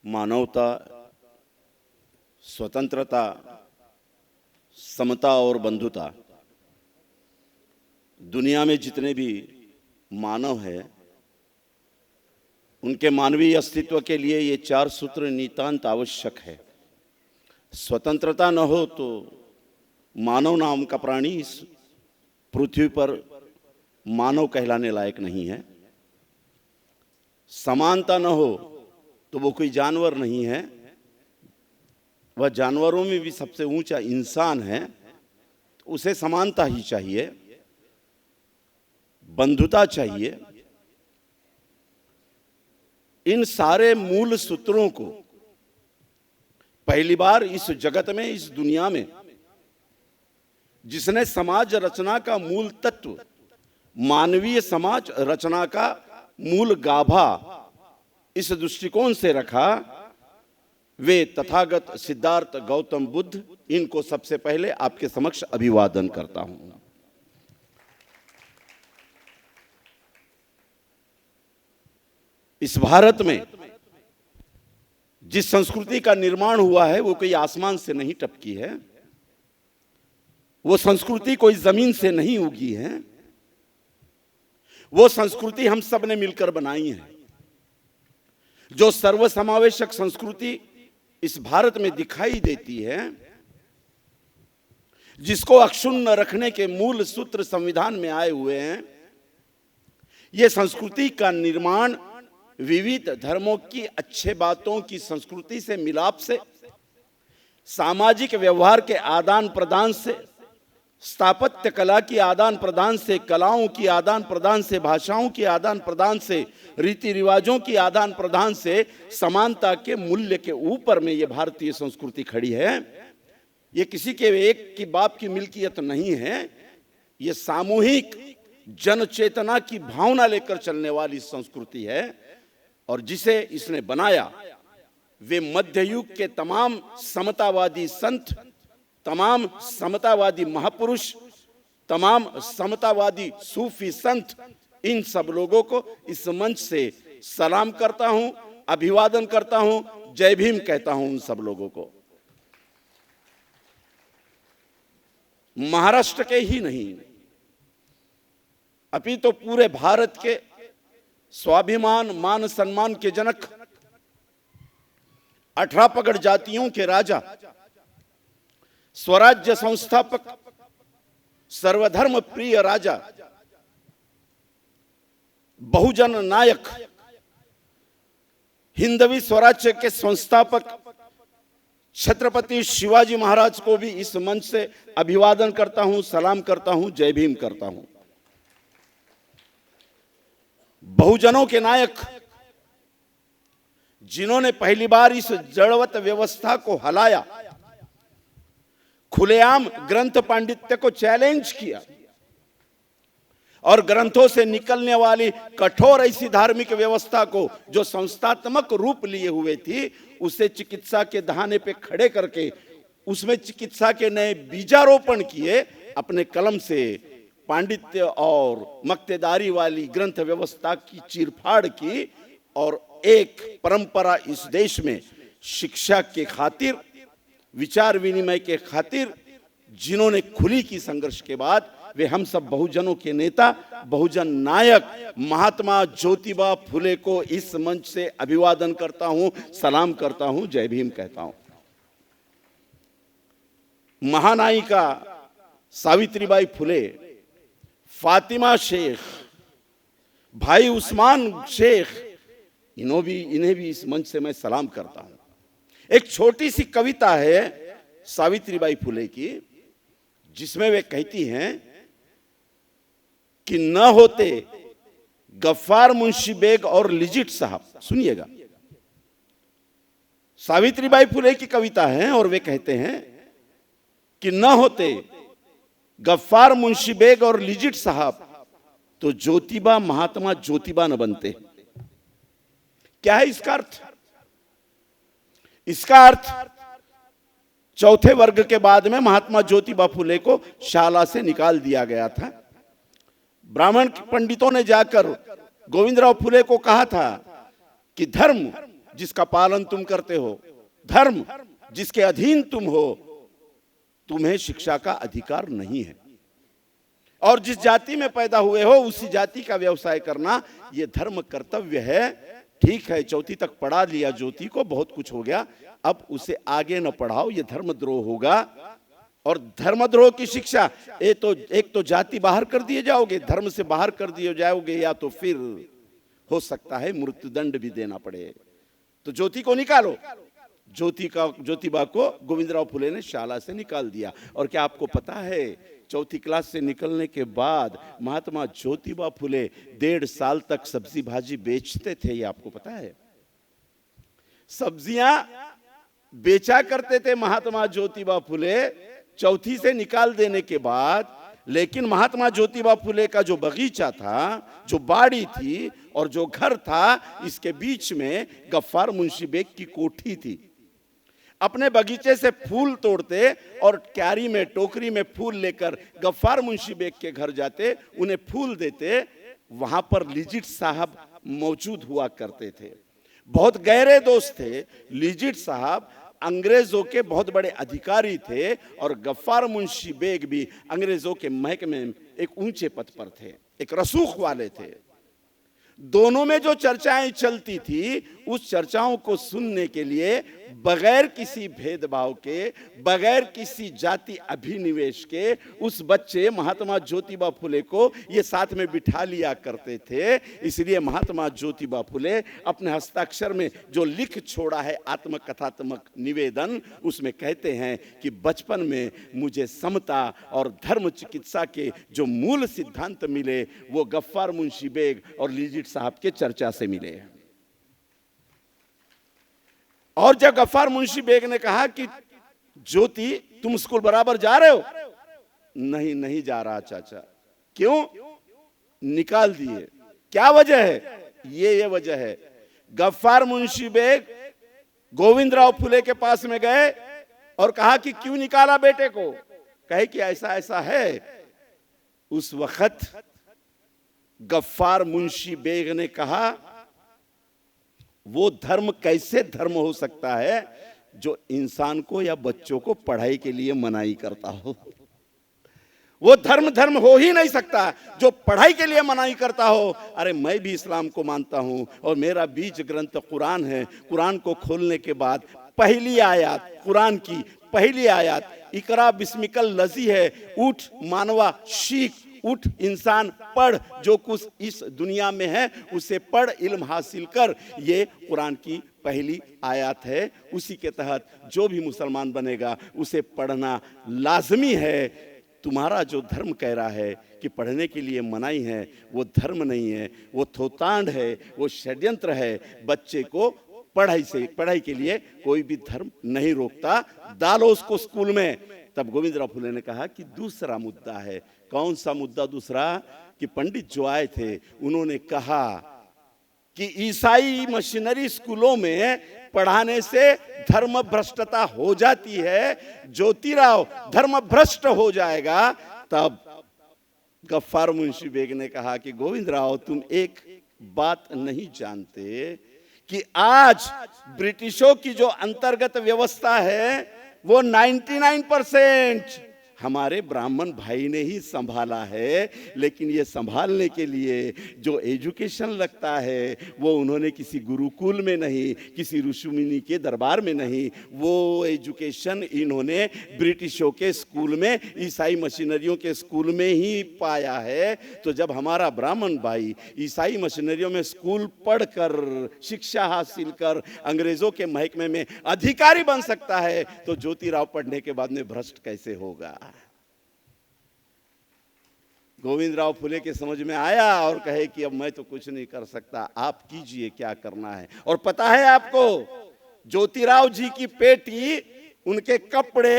मानवता, स्वतंत्रता, समता और बंधुता, दुनिया में जितने भी मानव हैं उनके मानवीय अस्तित्व के लिए ये चार सूत्र नितांत आवश्यक है। स्वतंत्रता न हो तो मानव नाम का प्राणी इस पृथ्वी पर मानव कहलाने लायक नहीं है। समानता न हो तो वो कोई जानवर नहीं है, वह जानवरों में भी सबसे ऊंचा इंसान है, तो उसे समानता ही चाहिए, बंधुता चाहिए। इन सारे मूल सूत्रों को पहली बार इस जगत में, इस दुनिया में जिसने समाज रचना का मूल तत्व, मानवीय समाज रचना का मूल गाभा इस दृष्टिकोण से रखा, वे तथागत सिद्धार्थ गौतम बुद्ध। इनको सबसे पहले आपके समक्ष अभिवादन करता हूं। इस भारत में जिस संस्कृति का निर्माण हुआ है वो कोई आसमान से नहीं टपकी है, वो संस्कृति कोई जमीन से नहीं उगी है, वो संस्कृति हम सब ने मिलकर बनाई है। जो सर्वसमावेशक संस्कृति इस भारत में दिखाई देती है, जिसको अक्षुण्ण रखने के मूल सूत्र संविधान में आए हुए हैं, ये संस्कृति का निर्माण विविध धर्मों की अच्छे बातों की संस्कृति से मिलाप से, सामाजिक व्यवहार के आदान प्रदान से, स्थापत्य कला की आदान प्रदान से, कलाओं की आदान प्रदान से, भाषाओं की आदान प्रदान से, रीति रिवाजों की आदान प्रदान से, समानता के मूल्य के ऊपर में ये भारतीय संस्कृति खड़ी है। ये किसी के एक की बाप की मिल्कियत नहीं है, ये सामूहिक जन चेतना की भावना लेकर चलने वाली संस्कृति है। और जिसे इसने बनाया वे मध्य युग के तमाम समतावादी संत, तमाम समतावादी महापुरुष, तमाम समतावादी सूफी संत, इन सब लोगों को इस मंच से सलाम करता हूं, अभिवादन करता हूं, जय भीम कहता हूं उन सब लोगों को। महाराष्ट्र के ही नहीं अपितु तो पूरे भारत के स्वाभिमान, मान सम्मान के जनक, 18 पगड़ जातियों के राजा, स्वराज्य संस्थापक, सर्वधर्म प्रिय राजा, बहुजन नायक, हिंदवी स्वराज्य के संस्थापक छत्रपति शिवाजी महाराज को भी इस मंच से अभिवादन करता हूं, सलाम करता हूं, जय भीम करता हूं। बहुजनों के नायक, जिन्होंने पहली बार इस जड़वत व्यवस्था को हलाया, खुलेआम ग्रंथ पांडित्य को चैलेंज किया और ग्रंथों से निकलने वाली कठोर ऐसी धार्मिक व्यवस्था को जो संस्थात्मक रूप लिए हुए थी, उसे चिकित्सा के दहाने पे खड़े करके उसमें चिकित्सा के नए बीजारोपण किए, अपने कलम से पांडित्य और मक्तेदारी वाली ग्रंथ व्यवस्था की चीरफाड़ की और एक परंपरा इस देश में शिक्षा के खातिर, विचार विनिमय के खातिर जिन्होंने खुली की संघर्ष के बाद, वे हम सब बहुजनों के नेता, बहुजन नायक महात्मा ज्योतिबा फुले को इस मंच से अभिवादन करता हूं, सलाम करता हूं, जय भीम कहता हूं। महानायिका सावित्रीबाई फुले, फातिमा शेख, भाई उस्मान शेख, इन्हें भी इस मंच से मैं सलाम करता हूं। एक छोटी सी कविता है सावित्रीबाई फुले की, जिसमें वे कहती हैं कि न होते गफ्फार मुंशी बेग और लिजिट साहब, सुनिएगा, सावित्रीबाई फुले की कविता है और वे कहते हैं कि न होते गफ्फार मुंशी बेग और लिजिट साहब तो ज्योतिबा महात्मा ज्योतिबा न बनते। क्या है इसका अर्थ? इसका अर्थ चौथे वर्ग के बाद में महात्मा ज्योतिबा फुले को शाला से निकाल दिया गया था। ब्राह्मण पंडितों ने जाकर गोविंदराव फुले को कहा था कि धर्म जिसका पालन तुम करते हो, धर्म जिसके अधीन तुम हो, तुम्हें शिक्षा का अधिकार नहीं है, और जिस जाति में पैदा हुए हो उसी जाति का व्यवसाय करना यह धर्म कर्तव्य है। ठीक है, चौथी तक पढ़ा लिया ज्योति को, बहुत कुछ हो गया, अब उसे आगे न पढ़ाओ, यह धर्मद्रोह होगा। और धर्मद्रोह की शिक्षा एक तो जाति बाहर कर दिए जाओगे, धर्म से बाहर कर दिए जाओगे, या तो फिर हो सकता है मृत्युदंड भी देना पड़े। तो ज्योति को निकालो। ज्योतिबा को गोविंदराव फुले ने शाला से निकाल दिया। और क्या आपको पता है, चौथी क्लास से निकलने के बाद महात्मा ज्योतिबा फुले 1.5 साल तक सब्जी भाजी बेचते थे, ये आपको पता है? सब्जियां बेचा करते थे महात्मा ज्योतिबा फुले चौथी से निकाल देने के बाद। लेकिन महात्मा ज्योतिबा फुले का जो बगीचा था, जो बाड़ी थी और जो घर था, इसके बीच में गफ्फार मुंशी बेग की कोठी थी। अपने बगीचे से फूल तोड़ते और क्यारी में टोकरी में फूल लेकर गफ्फार मुंशी बेग के घर जाते, उन्हें फूल देते। वहां पर लिजिट साहब मौजूद हुआ करते थे, बहुत गहरे दोस्त थे। लिजिट साहब अंग्रेजों के बहुत बड़े अधिकारी थे और गफ्फार मुंशी बेग भी अंग्रेजों के महकमे में एक ऊंचे पद पर थे, एक रसूख वाले थे। दोनों में जो चर्चाएं चलती थी, उस चर्चाओं को सुनने के लिए बगैर किसी भेदभाव के, बगैर किसी जाति अभिनिवेश के, उस बच्चे महात्मा ज्योतिबा फुले को ये साथ में बिठा लिया करते थे। इसलिए महात्मा ज्योतिबा फुले अपने हस्ताक्षर में जो लिख छोड़ा है आत्मकथात्मक निवेदन, उसमें कहते हैं कि बचपन में मुझे समता और धर्म चिकित्सा के जो मूल सिद्धांत मिले, वो गफ्फार मुंशी बेग और लिजिट साहब के चर्चा से मिले। और जब गफ्फार मुंशी बेग ने कहा कि ज्योति तुम स्कूल बराबर जा रहे हो? नहीं जा रहा चाचा। क्यों? निकाल दिए। क्या वजह है? ये वजह है। गफ्फार मुंशी बेग गोविंदराव फुले के पास में गए और कहा कि क्यों निकाला बेटे को? कहे कि ऐसा ऐसा है। उस वक्त गफ्फार मुंशी बेग ने कहा, वो धर्म कैसे धर्म हो सकता है जो इंसान को या बच्चों को पढ़ाई के लिए मनाही करता हो? वो धर्म हो ही नहीं सकता जो पढ़ाई के लिए मनाही करता हो। अरे मैं भी इस्लाम को मानता हूं और मेरा बीज ग्रंथ कुरान है। कुरान को खोलने के बाद पहली आयत, कुरान की पहली आयत, इकरा बिस्मिकल लजी है, उठ मानवा सीख, उठ इंसान पढ़, जो कुछ इस दुनिया में है उसे पढ़, इल्म हासिल कर। ये कुरान की पहली आयत है। उसी के तहत जो भी मुसलमान बनेगा उसे पढ़ना लाजमी है। तुम्हारा जो धर्म कह रहा है कि पढ़ने के लिए मनाही है, वो धर्म नहीं है, वो थोतांड है, वो षड्यंत्र है। बच्चे को पढ़ाई के लिए कोई भी धर्म नहीं रोकता। डालो उसको स्कूल में। तब गोविंदराव फुले ने कहा कि दूसरा मुद्दा है। कौन सा मुद्दा दूसरा? कि पंडित जो आए थे उन्होंने कहा कि ईसाई मशीनरी स्कूलों में पढ़ाने से धर्म भ्रष्टता हो जाती है, ज्योतिराव धर्म भ्रष्ट हो जाएगा। तब गफ्फार मुंशी बेग ने कहा कि गोविंदराव तुम एक बात नहीं जानते कि आज ब्रिटिशों की जो अंतर्गत व्यवस्था है वो 99% हमारे ब्राह्मण भाई ने ही संभाला है। लेकिन ये संभालने के लिए जो एजुकेशन लगता है वो उन्होंने किसी गुरुकुल में नहीं, किसी ऋषि मुनि के दरबार में नहीं, वो एजुकेशन इन्होंने ब्रिटिशों के स्कूल में, ईसाई मशीनरियों के स्कूल में ही पाया है। तो जब हमारा ब्राह्मण भाई ईसाई मशीनरियों में स्कूल पढ़कर, शिक्षा हासिल कर अंग्रेजों के महकमे में अधिकारी बन सकता है, तो ज्योतिराव पढ़ने के बाद में भ्रष्ट कैसे होगा? गोविंदराव फुले के समझ में आया और कहे कि अब मैं तो कुछ नहीं कर सकता, आप कीजिए क्या करना है। और पता है आपको, ज्योतिराव जी की पेटी, उनके कपड़े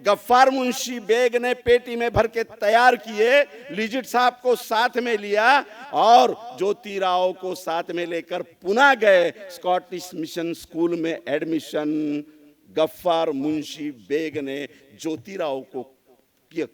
गफ्फार मुंशी बेग ने पेटी में भर के तैयार किए, लिजिट साहब को साथ में लिया और ज्योतिराव को साथ में लेकर पुनः गए स्कॉटिश मिशन स्कूल में एडमिशन गफ्फार मुंशी बेग ने ज्योतिराव को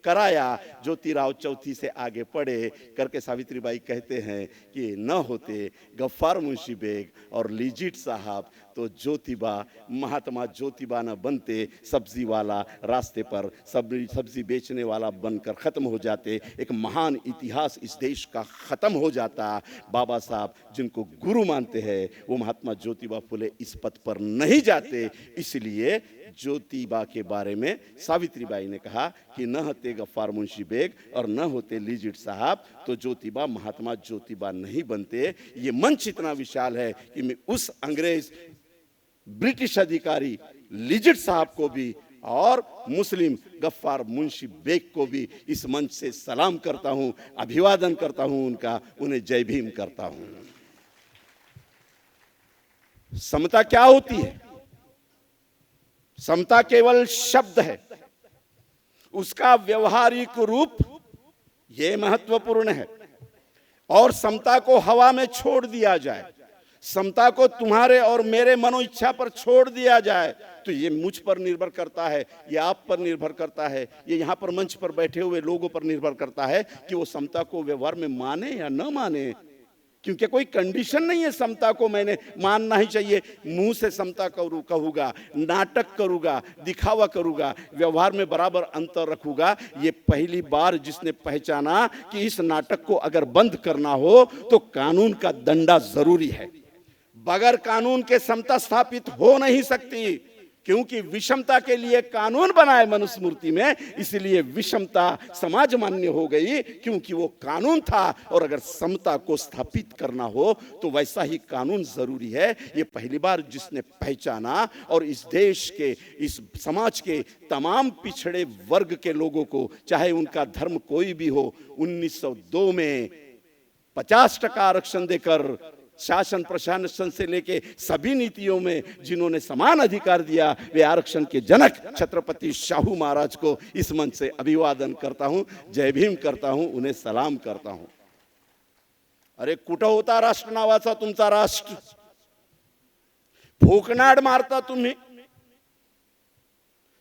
कराया, ज्योतिराव चौथी से आगे पढ़े करके सावित्रीबाई कहते हैं कि न होते गफ्फार मुंशी बेग और लीजिट साहब तो ज्योतिबा, महात्मा ज्योतिबा न बनते, सब्जी वाला रास्ते पर सब्जी बेचने वाला बनकर ख़त्म हो जाते, एक महान इतिहास इस देश का ख़त्म हो जाता। बाबा साहब जिनको गुरु मानते हैं वो महात्मा ज्योतिबा फुले इस पद पर नहीं जाते। इसलिए ज्योतिबा के बारे में सावित्रीबाई ने कहा कि न होते गफ्फार मुंशी बेग और न होते लीजिट साहब तो ज्योतिबा महात्मा ज्योतिबा नहीं बनते। ये मंच इतना विशाल है कि मैं उस अंग्रेज ब्रिटिश अधिकारी लीजिट साहब को भी और मुस्लिम गफ्फार मुंशी बेग को भी इस मंच से सलाम करता हूं, अभिवादन करता हूं उनका, उन्हें जय भीम करता हूं। समता क्या होती है? समता केवल शब्द है, उसका व्यवहारिक रूप यह महत्वपूर्ण है। और समता को हवा में छोड़ दिया जाए, समता को तुम्हारे और मेरे मनो इच्छा पर छोड़ दिया जाए तो ये मुझ पर निर्भर करता है, ये आप पर निर्भर करता है, ये यहाँ पर मंच पर बैठे हुए लोगों पर निर्भर करता है कि वो समता को व्यवहार में माने या न माने। क्योंकि कोई कंडीशन नहीं है समता को मैंने मानना ही चाहिए। मुंह से समता कहूँगा, नाटक करूँगा, दिखावा करूँगा, व्यवहार में बराबर अंतर रखूँगा। ये पहली बार जिसने पहचाना कि इस नाटक को अगर बंद करना हो तो कानून का डंडा जरूरी है। बगैर कानून के समता स्थापित हो नहीं सकती, क्योंकि विषमता के लिए कानून बनाए मनुस्मृति में, इसलिए विषमता समाज मान्य हो गई क्योंकि वो कानून था। और अगर समता को स्थापित करना हो तो वैसा ही कानून जरूरी है। ये पहली बार जिसने पहचाना और इस देश के, इस समाज के तमाम पिछड़े वर्ग के लोगों को, चाहे उनका धर्म कोई भी हो, 1902 में 50% आरक्षण देकर शासन प्रशासन से लेके सभी नीतियों में जिन्होंने समान अधिकार दिया, वे आरक्षण के जनक छत्रपति शाहू महाराज को इस मंच से अभिवादन करता हूं, जय भीम करता हूं, उन्हें सलाम करता हूं। अरे कुठं होता राष्ट्र नावाचा तुमचा राष्ट्र? फुकनाड मारता तुम्ही।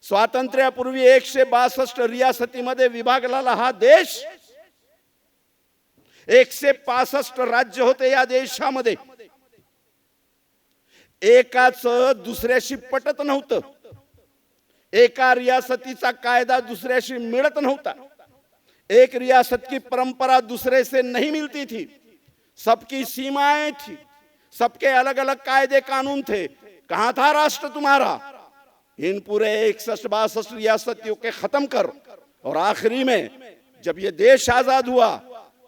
स्वातंत्र्यापूर्वी 162 रियासतीमध्ये विभागलेला हा देश, 165 राज्य होते या देशामध्ये, एकाच दुसऱ्याशी पटत नव्हतं, एका रियासतीचा कायदा दूसऱ्याशी मिळत नव्हता, एक रियासत की परंपरा दूसरे से नहीं मिलती थी, सबकी सीमाएं थी, सबके अलग अलग कायदे कानून थे। कहां था राष्ट्र तुम्हारा? इन पूरे 162 रियासतियों के खत्म कर। और आखिरी में जब ये देश आजाद हुआ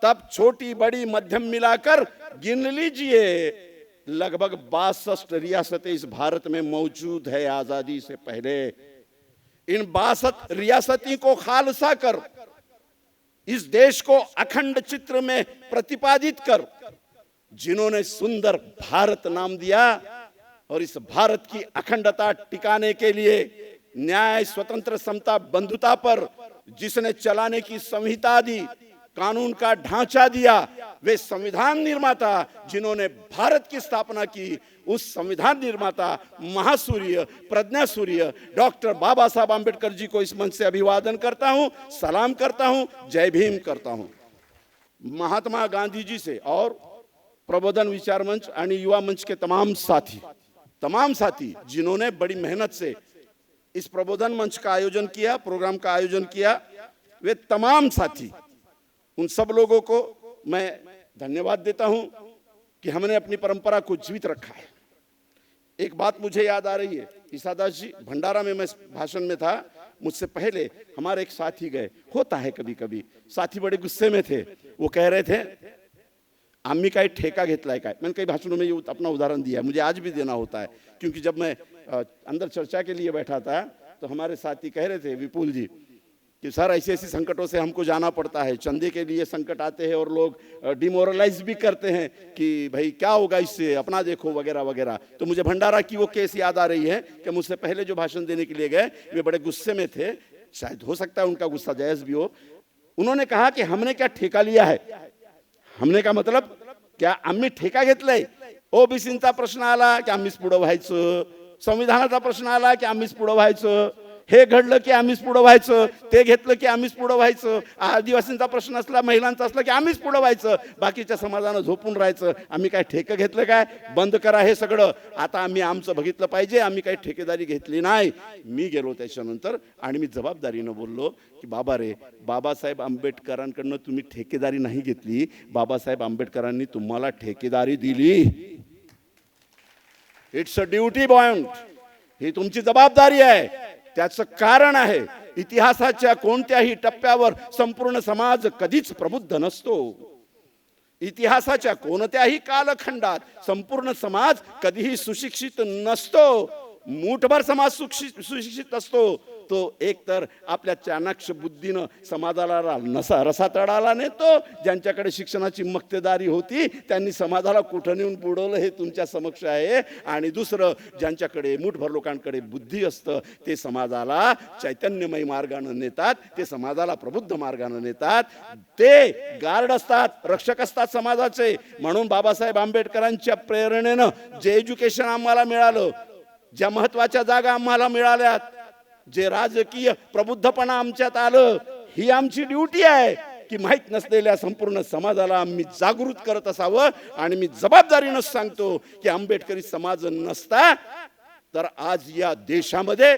तब छोटी बड़ी मध्यम मिलाकर गिन लीजिए लगभग 62 रियासतें इस भारत में मौजूद है आजादी से पहले। इन 62 रियासती को खालसा कर, इस देश को अखंड चित्र में प्रतिपादित कर, जिन्होंने सुंदर भारत नाम दिया और इस भारत की अखंडता टिकाने के लिए न्याय, स्वतंत्र, समता, बंधुता पर जिसने चलाने की संहिता दी, कानून का ढांचा दिया, वे संविधान निर्माता जिन्होंने भारत की स्थापना की, उस संविधान निर्माता महासूर्य, प्रज्ञा सूर्य डॉक्टर बाबा साहब आंबेडकर जी को इस मंच से अभिवादन करता हूं, सलाम करता हूं, जय भीम करता हूं। महात्मा गांधी जी से और प्रबोधन विचार मंच और युवा मंच के तमाम साथी जिन्होंने बड़ी मेहनत से इस प्रबोधन मंच का आयोजन किया, प्रोग्राम का आयोजन किया, वे तमाम साथी, उन सब लोगों को मैं धन्यवाद देता हूं कि हमने अपनी परंपरा को जीवित रखा है। एक बात मुझे याद आ रही है, ईसादास जी, भंडारा में मैं भाषण में था, मुझसे पहले हमारे एक साथी गए। होता है कभी कभी, साथी बड़े गुस्से में थे, वो कह रहे थे आम्ही काय ठेका घेतलाय काय। मैंने कई भाषणों में ये अपना उदाहरण दिया, मुझे आज भी देना होता है, क्योंकि जब मैं अंदर चर्चा के लिए बैठा था तो हमारे साथी कह रहे थे, विपुल जी, कि सर ऐसे ऐसे संकटों से हमको जाना पड़ता है, चंदे के लिए संकट आते हैं और लोग डिमोरलाइज भी करते हैं कि भाई क्या होगा इससे, अपना देखो वगैरह वगैरह। तो मुझे भंडारा की वो केस याद आ रही है कि मुझसे पहले जो भाषण देने के लिए गए वे बड़े गुस्से में थे, शायद हो सकता है उनका गुस्सा जायज भी हो। उन्होंने कहा कि हमने क्या ठेका लिया है? हमने का मतलब क्या आम्ही ठेका घेतलाय? ओबीसींचा प्रश्न आला की आम्हीच पुढे व्हायचं, संविधानाचा प्रश्न आला की आम्हीच पुढं व्हायचं, हे घडलं की आम्हीच पुढं व्हायचं, ते घेतलं की आम्हीच पुढं व्हायचं, आदिवासींचा प्रश्न असला, महिलांचा असला की आम्हीच पुढं व्हायचं, बाकीच्या समाजानं झोपून राहायचं. आम्ही काय ठेकं घेतलं काय? बंद करा हे सगळं. आता आम्ही आमचं बघितलं पाहिजे. आम्ही काही ठेकेदारी घेतली नाही. मी गेलो त्याच्यानंतर आणि मी जबाबदारीनं बोललो की बाबा रे, बाबासाहेब आंबेडकरांकडनं तुम्ही ठेकेदारी नाही घेतली, बाबासाहेब आंबेडकरांनी तुम्हाला ठेकेदारी दिली. It's a duty point. ही तुमची जबाबदारी आहे. त्याचं कारण आहे, इतिहासाच्या कोणत्याही टप्प्यावर संपूर्ण समाज कधीच प्रबुद्ध नसतो. इतिहासाच्या कोणत्याही कालखंडात संपूर्ण समाज कधीही सुशिक्षित नसतो. मूठभर समाज सुशिक्षित असतो. तो एकतर आपल्या चाणाक्ष बुद्धीनं समाजाला रसातळाला नेतो. ज्यांच्याकडे शिक्षणाची मक्तेदारी होती त्यांनी समाजाला कुठं नेऊन बुडवलं हे तुमच्या समक्ष आहे. आणि दुसरं, ज्यांच्याकडे मूठभर लोकांकडे बुद्धी असतं ते समाजाला चैतन्यमय मार्गाने नेतात, ते समाजाला प्रबुद्ध मार्गाने नेतात. ते गार्ड असतात, रक्षक असतात समाजाचे. म्हणून बाबासाहेब आंबेडकरांच्या प्रेरणेनं जे एज्युकेशन आम्हाला मिळालं, ज्या महत्वाच्या जागा आम्हाला मिळाल्यात, जे राजकीय प्रबुद्धपणा आमच्यात आलं, ही आमची ड्युटी आहे की माहीत नसलेल्या संपूर्ण समाजाला आम्ही जागृत करत असावं. आणि मी जबाबदारीनं सांगतो की आंबेडकरी समाज नसता तर आज या देशामध्ये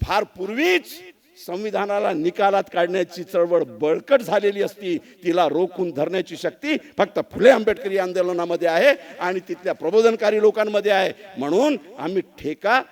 फार पूर्वीच संविधानाला निकालात काढण्याची चळवळ बळकट झालेली असती. तिला रोखून धरण्याची शक्ती फक्त फुले आंबेडकरी आंदोलनामध्ये आहे आणि तिथल्या प्रबोधनकारी लोकांमध्ये आहे. म्हणून आम्ही ठेका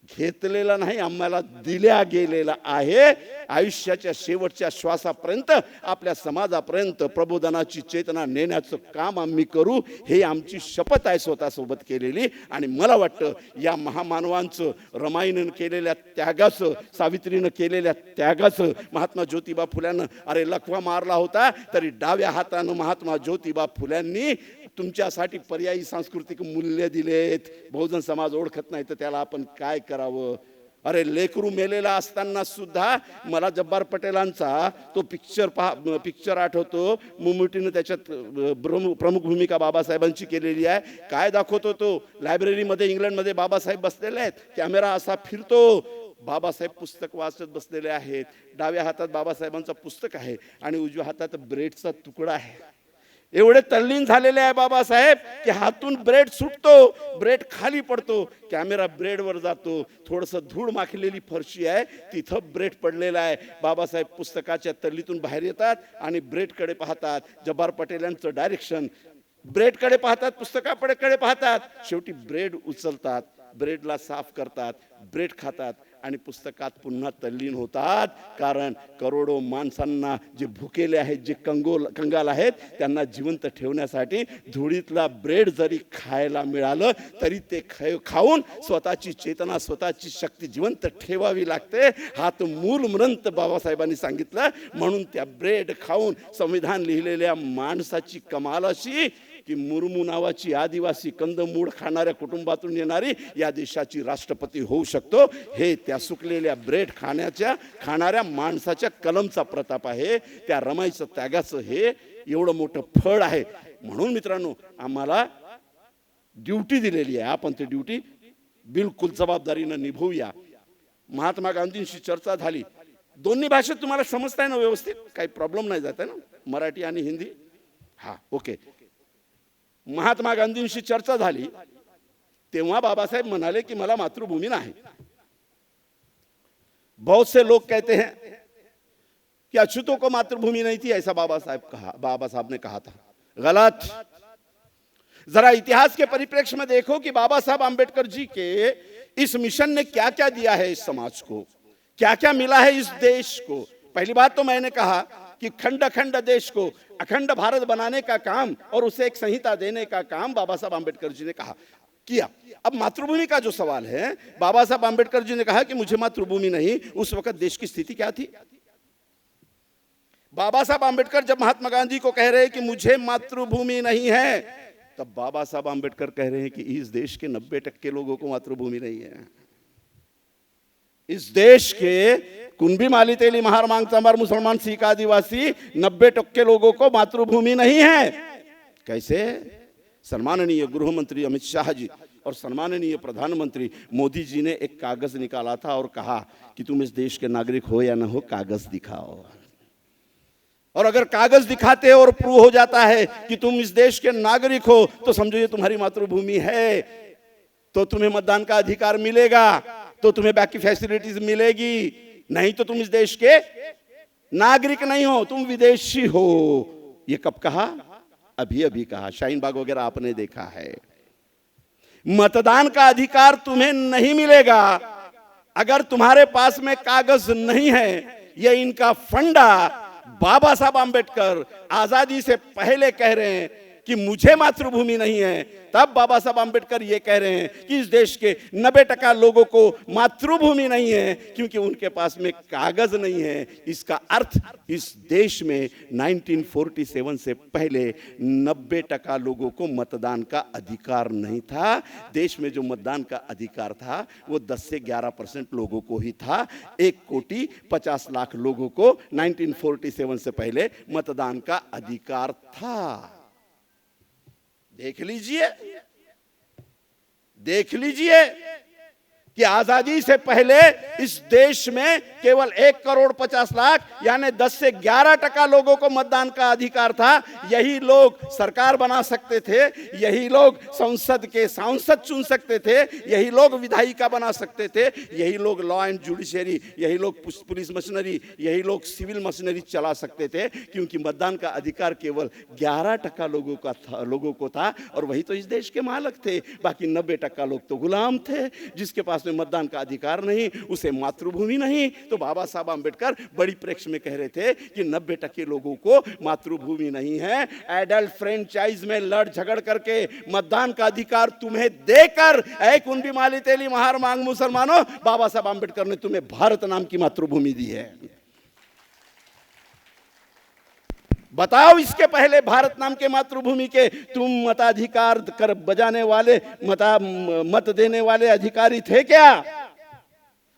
घेतलेला नाही, आम्हाला दिल्या गेलेला आहे. आयुष्याच्या शेवटच्या श्वासापर्यंत आपल्या समाजापर्यंत प्रबोधनाची चेतना नेण्याचं काम आम्ही करू, हे आमची शपथ आहे स्वतःसोबत केलेली. आणि मला वाटतं या महामानवांचं, रमाईनं केलेल्या त्यागाचं, सावित्रीनं केलेल्या त्यागाचं, महात्मा ज्योतिबा फुल्यांना अरे लखवा मारला होता तरी डाव्या हातानं महात्मा ज्योतिबा फुल्यांनी तुमच्यासाठी पर्यायी सांस्कृतिक मूल्य दिलेत. बहुजन समाज ओळखत नाही तर त्याला आपण काय करावं? अरे लेकरू मेलेला असताना सुद्धा मला जब्बार पटेलांचा तो पिक्चर आठवतो. मम्मुटीनं त्याच्यात प्रमुख भूमिका बाबासाहेबांची केलेली आहे. काय दाखवतो तो? लायब्ररीमध्ये इंग्लंडमध्ये बाबासाहेब बसलेले आहेत, कॅमेरा असा फिरतो, बाबासाहेब पुस्तक वाचत बसलेले आहेत. डाव्या हातात बाबासाहेबांचं पुस्तक आहे आणि उजव्या हातात ब्रेडचा तुकडा आहे. एवढे तल्लीन झालेले आहे बाबासाहेब की हातून ब्रेड सुटतो, ब्रेड खाली पडतो, कॅमेरा ब्रेडवर जातो. थोडंसं धूळ माखलेली फरशी आहे, तिथं ब्रेड पडलेला आहे. बाबासाहेब पुस्तकाच्या तल्लीतून बाहेर येतात आणि ब्रेडकडे पाहतात. जब्बार पटेल यांचं डायरेक्शन, ब्रेडकडे पाहतात, पुस्तकाकडे पाहतात, शेवटी ब्रेड उचलतात, ब्रेडला साफ करतात, ब्रेड खातात आणि पुस्तकात पुन्हा तल्लीन होतात. कारण करोडो माणसांना जे भुकेले आहेत, जे कंगाल आहेत, त्यांना जिवंत ठेवण्यासाठी धुळीतला ब्रेड जरी खायला मिळालं तरी ते खाऊन स्वतःची चेतना, स्वतःची शक्ती जिवंत ठेवावी लागते. हा तो मूल मंत्र बाबासाहेबांनी सांगितलं. म्हणून त्या ब्रेड खाऊन संविधान लिहिलेल्या माणसाची कमाल अशी की मुर्मू नावाची आदिवासी कंदमूळ खाणाऱ्या कुटुंबातून येणारी या देशाची राष्ट्रपती होऊ शकतो. हे त्या सुकलेल्या ब्रेड खाणाऱ्या माणसाच्या कलमचा प्रताप आहे. त्या रमाईचं त्यागाचं हे एवढं मोठं फळ आहे. म्हणून मित्रांनो, आम्हाला ड्युटी दिलेली आहे, आपण ती ड्युटी बिलकुल जबाबदारीनं निभवूया. महात्मा गांधींशी चर्चा झाली. दोन्ही भाषेत तुम्हाला समजताय ना व्यवस्थित? काही प्रॉब्लेम नाही जात आहे ना? मराठी आणि हिंदी? हा, ओके. महात्मा गांधींशी चर्चा झाली तेव्हा बाबासाहेब म्हणाले कि मला मातृभूमी नाही. बहुत से लोग कहते हैं कि अछूतों को मातृभूमि नहीं थी, ऐसा बाबा साहब ने कहा था. गलत. जरा इतिहास के परिप्रेक्ष्य में देखो कि बाबा साहब आंबेडकर जी के इस मिशन ने क्या क्या दिया है इस समाज को, क्या क्या मिला है इस देश को. पहली बात तो मैंने कहा कि खंड खंड देश को अखंड भारत बनाने का काम और उसे एक संहिता देने का काम बाबा साहब आंबेडकर जी ने किया. अब मातृभूमि का जो सवाल है, बाबा साहब आंबेडकर जी ने कहा कि मुझे मातृभूमि नहीं. उस वक्त देश की स्थिति क्या थी? बाबा साहब आंबेडकर जब महात्मा गांधी को कह रहे हैं कि मुझे मातृभूमि नहीं है, तब बाबा साहब आंबेडकर कह रहे हैं कि इस देश के 90% लोगों को मातृभूमि नहीं है. इस देश के कुंभी माली तेली महार मांग चमार मुसलमान सिख आदिवासी 90% लोगों को मातृभूमि नहीं है. कैसे? सम्माननीय गृह मंत्री अमित शाह जी और सम्माननीय प्रधानमंत्री मोदी जी ने एक कागज निकाला था और कहा कि तुम इस देश के नागरिक हो या ना हो, कागज दिखाओ। और अगर कागज दिखाते हो और प्रूव हो जाता है कि तुम इस देश के नागरिक हो, तो समझो ये तुम्हारी मातृभूमि है, तो तुम्हें मतदान का अधिकार मिलेगा, तो तुम्हें बाकी फैसिलिटीज मिलेगी। नहीं तो तुम इस देश के नागरिक नहीं हो, तुम विदेशी हो। ये कब कहा? अभी अभी कहा। शाहीन बाग वगैरह आपने देखा है। मतदान का अधिकार तुम्हें नहीं मिलेगा अगर तुम्हारे पास में कागज नहीं है। ये इनका फंडा। बाबा साहब आंबेडकर आजादी से पहले कह रहे हैं कि मुझे मातृभूमि नहीं है, तब बाबा साहब आंबेडकर ये कह रहे हैं कि इस देश के 90% लोगों को मातृभूमि नहीं है क्योंकि उनके पास में कागज नहीं है। इसका अर्थ इस देश में 1947 से पहले 90% लोगों को मतदान का अधिकार नहीं था। देश में जो मतदान का अधिकार था वो 10 से 11% लोगों को ही था। 1,50,00,000 लोगों को 1947 से पहले मतदान का अधिकार था। देख लीजिए कि आजादी से पहले इस देश में केवल 1,50,00,000 यानी 10 से 11% लोगों को मतदान का अधिकार था। यही लोग सरकार बना सकते थे, यही लोग संसद के सांसद चुन सकते थे, यही लोग विधायिका बना सकते थे, यही लोग लॉ एंड जुडिशरी, यही लोग पुलिस मशीनरी, यही लोग सिविल मशीनरी चला सकते थे क्योंकि मतदान का अधिकार केवल 11% लोगों को था और वही तो इस देश के मालिक थे। बाकी 90% लोग तो गुलाम थे। जिसके पास में मतदान का अधिकार नहीं उसे मातृभूमि नहीं। तो बाबा साहब आंबेडकर बड़ी प्रेक्षण में कह रहे थे कि 90% लोगों को मातृभूमि नहीं है। एडल्ट फ्रेंचाइज में लड़ झगड़ करके मतदान का अधिकार तुम्हें देकर, ऐ कुंभी माली तेली महार मांग मुसलमानों, बाबा साहब आंबेडकर ने तुम्हें भारत नाम की मातृभूमि दी है। बताओ इसके पहले भारत नाम के मातृभूमि के तुम मताधिकार कर बजाने वाले, मत देने वाले अधिकारी थे क्या?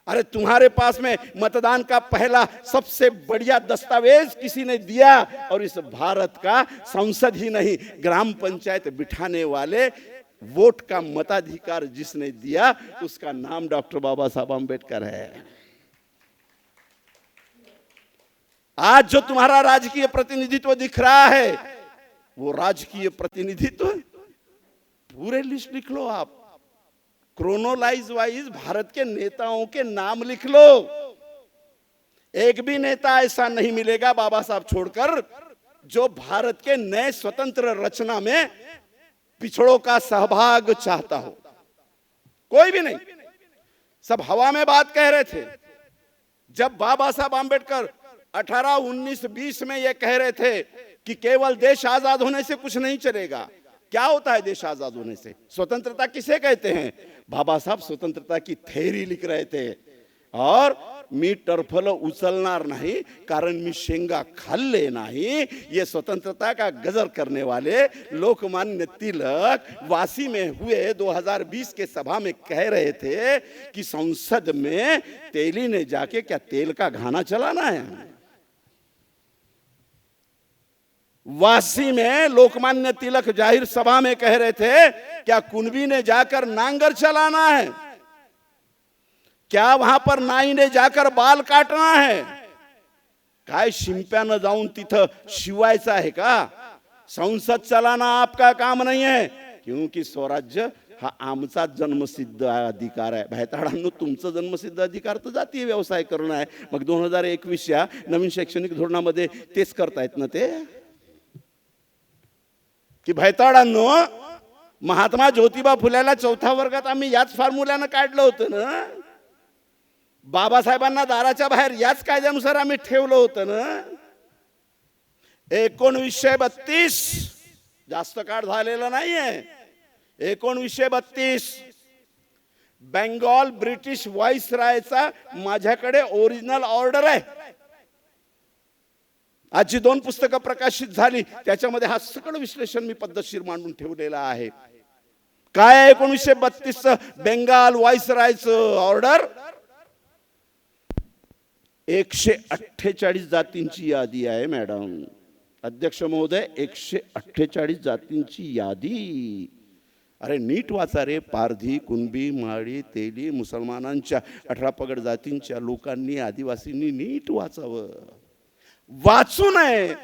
अरे तुम्हारे पास में मतदान का पहला सबसे बढ़िया दस्तावेज किसी ने दिया और इस भारत का संसद ही नहीं, ग्राम पंचायत बिठाने वाले वोट का मताधिकार जिसने दिया उसका नाम डॉक्टर बाबा साहब आंबेडकर है। आज जो तुम्हारा राजकीय प्रतिनिधित्व दिख रहा है वो राजकीय प्रतिनिधित्व पूरे लिस्ट लिख लो आप, क्रोनोलाइज वाइज भारत के नेताओं के नाम लिख लो। एक भी नेता ऐसा नहीं मिलेगा बाबा साहब छोड़कर जो भारत के नए स्वतंत्र रचना में पिछड़ों का सहभाग चाहता हो। कोई भी नहीं। सब हवा में बात कह रहे थे। जब बाबा साहब आंबेडकर 18, 19, 20 में ये कह रहे थे कि केवल देश आजाद होने से कुछ नहीं चलेगा। क्या होता है देश आजाद होने से? स्वतंत्रता किसे कहते हैं? बाबा साहब स्वतंत्रता की थेरी लिख रहे थे और मी टरफल उचलणार नहीं कारण मी शेंगा खाल्ले नाही, ये स्वतंत्रता का गजल करने वाले लोकमान्य तिलक वासी में हुए 2020 के सभा में कह रहे थे कि संसद में तेली ने जाके क्या तेल का घाना चलाना है? वासी में लोकमान्य तिलक जाहिर सभा में कह रहे थे क्या कुंभी ने जाकर नांगर चलाना है? क्या वहां पर नाई ने जाकर बाल काटना है? काय शिंप्यानं जाऊन तिथं शिवायचं आहे का? संसद चलाना आपका काम नहीं है क्योंकि स्वराज्य हा आमचा जन्मसिद्ध अधिकार आहे। भैताळांनो तुमचं जन्मसिद्ध अधिकार तर जातीय व्यवसाय करणं आहे। मग 2021 या नवीन शैक्षणिक धोरणामध्ये तेच करतायत ना ते की भैताळांनो महात्मा ज्योतिबा फुल्याला 4थ्या वर्गात आम्ही याच फॉर्म्युल्यानं काढलं होतं ना। बाबासाहेबांना दाराच्या बाहेर याच कायद्यानुसार आम्ही ठेवलं होतं ना। 1932 जास्त काळ झालेला नाहीये। 1932 बेंगॉल ब्रिटिश व्हाईसरायचा माझ्याकडे ओरिजिनल ऑर्डर आहे। आज जी 2 पुस्तकं प्रकाशित झाली त्याच्यामध्ये हा सगळं विश्लेषण मी पद्धतशीर मांडून ठेवलेलं आहे। काय 1932 बेंगाल व्हाईसरायचं ऑर्डर 148 जातींची यादी आहे मॅडम। अध्यक्ष महोदय 148 जातींची यादी अरे नीट वाचा रे, पारधी, कुणबी, माळी, तेली, मुसलमानांच्या 18 पगड जातींच्या लोकांनी, आदिवासींनी नीट वाचावं. वाचू नये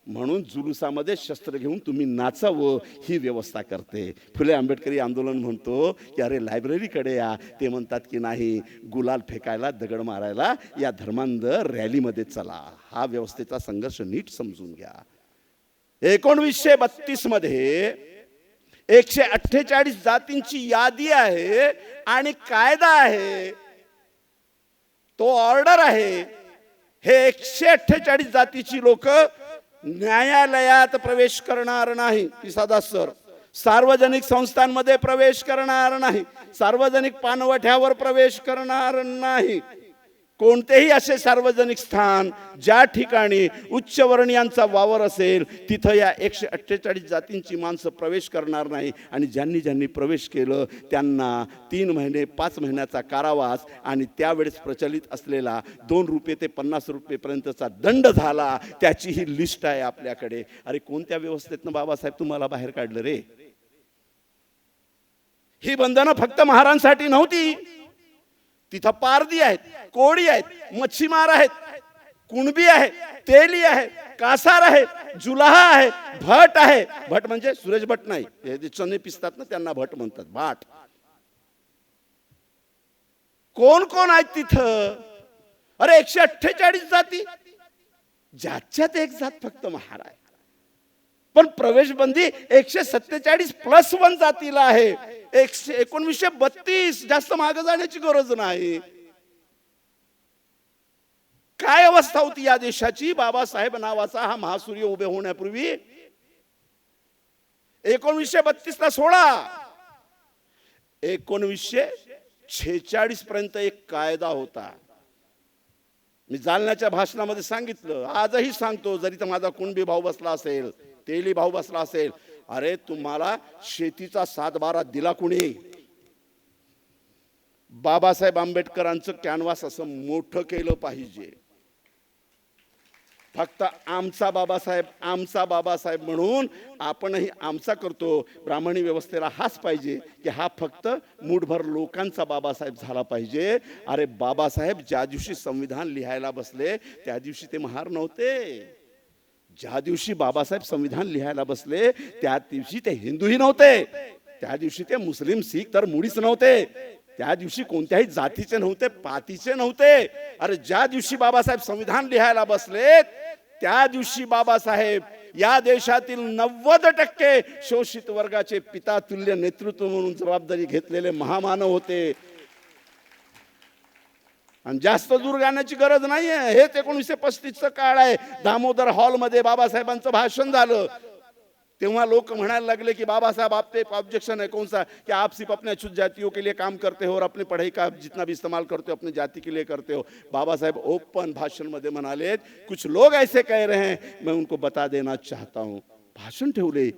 म्हणून जुलुसामध्ये शस्त्र घेऊन तुम्ही नाचावं ही व्यवस्था करते. फुले आंबेडकरी आंदोलन म्हणतो की अरे लायब्ररीकडे या. ते म्हणतात की नाही, गुलाल फेकायला, दगड मारायला या धर्मांध रॅलीमध्ये चला. हा व्यवस्थेचा संघर्ष नीट समजून घ्या. 1932 मध्ये 148 जातींची यादी आहे आणि कायदा आहे, तो ऑर्डर आहे. हे 148 जातीची लोक न्यायालयात प्रवेश करणार नाही, सर, सार्वजनिक संस्थांमध्ये प्रवेश करणार नाही, सार्वजनिक पानवठ्यावर प्रवेश करणार नाही. कोणतेही असे सार्वजनिक स्थान ज्या ठिकाणी उच्चवर्णीयांचा वावर असेल तिथं या 148 जातींची माणसं प्रवेश करणार नाही. आणि ज्यांनी ज्यांनी प्रवेश केलं त्यांना 3 महिने 5 महिन्याचा कारावास आणि त्यावेळेस प्रचलित असलेला 2 रुपये ते 50 रुपयेपर्यंतचा दंड झाला. त्याची ही लिस्ट आहे आपल्याकडे. अरे कोणत्या व्यवस्थेतनं बाबासाहेब तुम्हाला बाहेर काढलं रे? ही बंधनं फक्त महारांसाठी नव्हती. तिथं पारधी आहेत, कोळी आहेत, मच्छीमार आहेत, कुणबी आहे, तेली आहे, कासार आहे, जुलाहा आहे, भट आहे. भट म्हणजे सुरेश भट नाही, हे चणे पिसतात ना त्यांना भट म्हणतात, भाट. कोण कोण आहेत तिथं? अरे 148 जाती, ज्याच्यात एक जात फक्त महार आहे. पण प्रवेशबंदी 147+1 जातीला आहे. 1932, जास्त मागे जाण्याची गरज नाही. काय अवस्था होती या देशाची? बाबासाहेब नावाचा हा महासूर्य उभे होण्यापूर्वी 1932 ला सोडा, 1946 पर्यंत एक कायदा होता. मी जालन्याच्या भाषणामध्ये सांगितलं, आजही सांगतो, जरी तर माझा कुणबी भाऊ बसला असेल, तेली भाऊ बसला असेल, अरे तुम्हाला शेतीचा 7/12 दिला कुणी? बाबासाहेब आंबेडकरांचं कॅनव्हास असं मोठं केलं पाहिजे. फक्त आमचा बाबासाहेब, आमचा बाबासाहेब म्हणून आपणही आमचा करतो. ब्राह्मणी व्यवस्थेला हाच पाहिजे की हा फक्त मूठभर लोकांचा बाबासाहेब झाला पाहिजे. अरे बाबासाहेब ज्या दिवशी संविधान लिहायला बसले त्या दिवशी ते महार नव्हते. ज्या दिवशी बाबासाहेब संविधान लिहायला बसले त्या दिवशी ते हिंदूही नव्हते, त्या दिवशी ते मुस्लिम, शीख तर मुळीच नव्हते, त्या दिवशी कोणत्याही जातीचे नव्हते, पातीचे नव्हते. अरे ज्या दिवशी बाबासाहेब संविधान लिहायला बसले त्या दिवशी बाबासाहेब या देशातील 90% शोषित वर्गाचे पिता तुल्य नेतृत्व म्हणून जबाबदारी घेतलेले महामानव होते. आणि जास्त दूर जाण्याची गरज नाहीये. हेच 1935चं काळ आहे. दामोदर हॉलमध्ये बाबासाहेबांचं भाषण झालं तेव्हा लोक म्हणायला लगले की बाबा साहब आप पे ऑब्जेक्शन है कौन सा, कि आप सिर्फ अपने अछूत जातियों के लिए काम करते हो और अपनी पढ़ाई का जितना भी इस्तेमाल करते हो अपनी जाति के लिए करते हो. बाबा साहेब ओपन भाषण मध्ये म्हणाले, कुछ लोग ऐसे कह रहे हैं, मैं उनको बता देना चाहता हूं. भाषण ठेवले,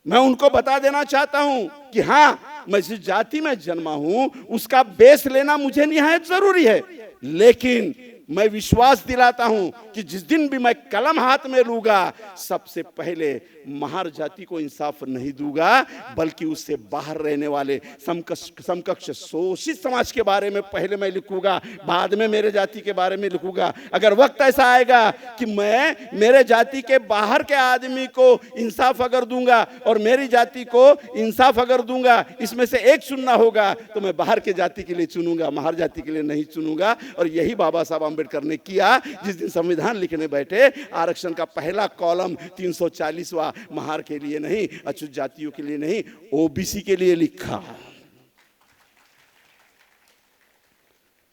मैं उनको बता देना चाहता हूं कि हाँ, मैं जिस जाति में जन्मा हूं उसका बेस लेना मुझे निहायत जरूरी है, लेकिन मैं विश्वास दिलाता हूं कि जिस दिन भी मैं कलम हाथ में लूंगा सबसे पहले महार जाति को इंसाफ नहीं दूंगा, बल्कि उससे बाहर रहने वाले समकक्ष शोषित समाज के बारे में पहले मैं लिखूंगा, बाद में मेरे जाति के बारे में लिखूंगा. अगर वक्त ऐसा आएगा कि मैं मेरे जाति के बाहर के आदमी को इंसाफ अगर दूंगा और मेरी जाति को इंसाफ अगर दूंगा, इसमें से एक चुनना होगा तो मैं बाहर के जाति के लिए चुनूंगा, महार जाति के लिए नहीं चुनूंगा. और यही बाबा साहब आंबेडकर ने किया. जिस दिन संविधान लिखने बैठे, आरक्षण का पहला कॉलम 340वां महार के लिए नहीं, अछूत जातियों के लिए नहीं, ओबीसी के लिए लिखा.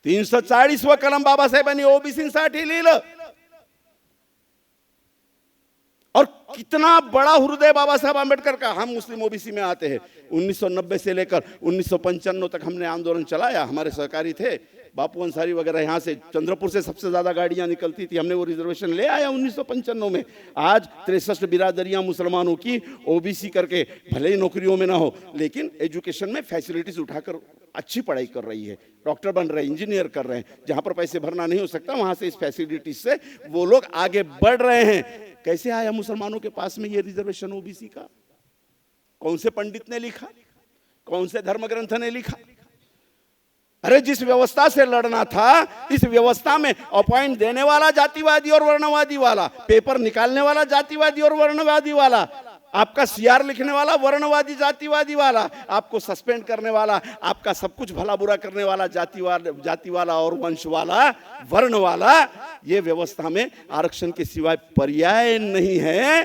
340वां कलम बाबासाहेबांनी ओबीसींसाठी लिहिलं. और कितना बड़ा हृदय बाबा साहब आंबेडकर का. हम मुस्लिम ओबीसी में आते हैं. 1990 से लेकर 1995 तक हमने आंदोलन चलाया. हमारे सहकारी थे बापू अंसारी वगैरह, यहाँ से चंद्रपुर से सबसे ज्यादा गाड़ियां निकलती थी. हमने वो रिजर्वेशन ले आया 1995 में. आज 63 बिरादरियां मुसलमानों की ओबीसी करके, भले ही नौकरियों में ना हो लेकिन एजुकेशन में फैसिलिटीज उठाकर अच्छी पढ़ाई कर रही है, डॉक्टर बन रहे हैं, इंजीनियर कर रहे हैं. जहां पर पैसे भरना नहीं हो सकता वहां से इस फैसिलिटीज से वो लोग आगे बढ़ रहे हैं. कैसे आया मुसलमानों के पास में ये रिजर्वेशन ओबीसी का? कौन से पंडित ने लिखा, कौन से धर्म ग्रंथ ने लिखा? अरे जिस व्यवस्था से लड़ना था, इस व्यवस्था में अपॉइंट देने वाला जातिवादी और वर्णवादी वाला, पेपर निकालने वाला जातिवादी और वर्णवादी वाला, आपका सीआर लिखने वाला वर्णवादी जातिवादी वाला, आपको सस्पेंड करने वाला, आपका सब कुछ भला बुरा करने वाला जाति वाला और वंश वाला, वर्ण वाला। ये व्यवस्था में आरक्षण के सिवाय पर्याय नहीं है।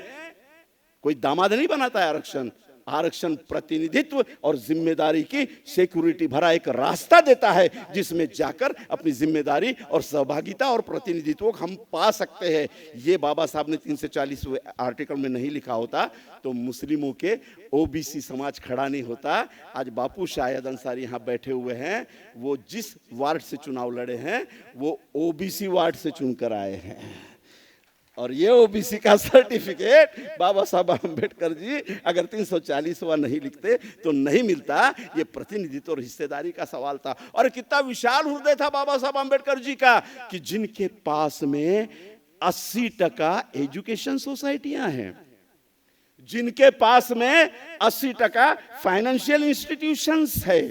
कोई दामाद नहीं बनाता है आरक्षण। आरक्षण प्रतिनिधित्व और जिम्मेदारी की सिक्योरिटी भरा एक रास्ता देता है, जिसमें जाकर अपनी जिम्मेदारी और सहभागिता और प्रतिनिधित्व हम पा सकते हैं। ये बाबा साहब ने 340 आर्टिकल में नहीं लिखा होता तो मुस्लिमों के ओबीसी समाज खड़ा नहीं होता। आज बापू शायद अंसारी यहाँ बैठे हुए हैं, वो जिस वार्ड से चुनाव लड़े हैं वो ओबीसी वार्ड से चुनकर आए हैं, और ये ओबीसी का सर्टिफिकेट बाबा साहब अम्बेडकर जी अगर 340वां नहीं लिखते तो नहीं मिलता। ये प्रतिनिधित्व और हिस्सेदारी का सवाल था। और कितना विशाल हृदय था बाबा साहब अम्बेडकर जी का कि जिनके पास में 80% एजुकेशन सोसाइटियां हैं, जिनके पास में 80% फाइनेंशियल इंस्टीट्यूशंस है,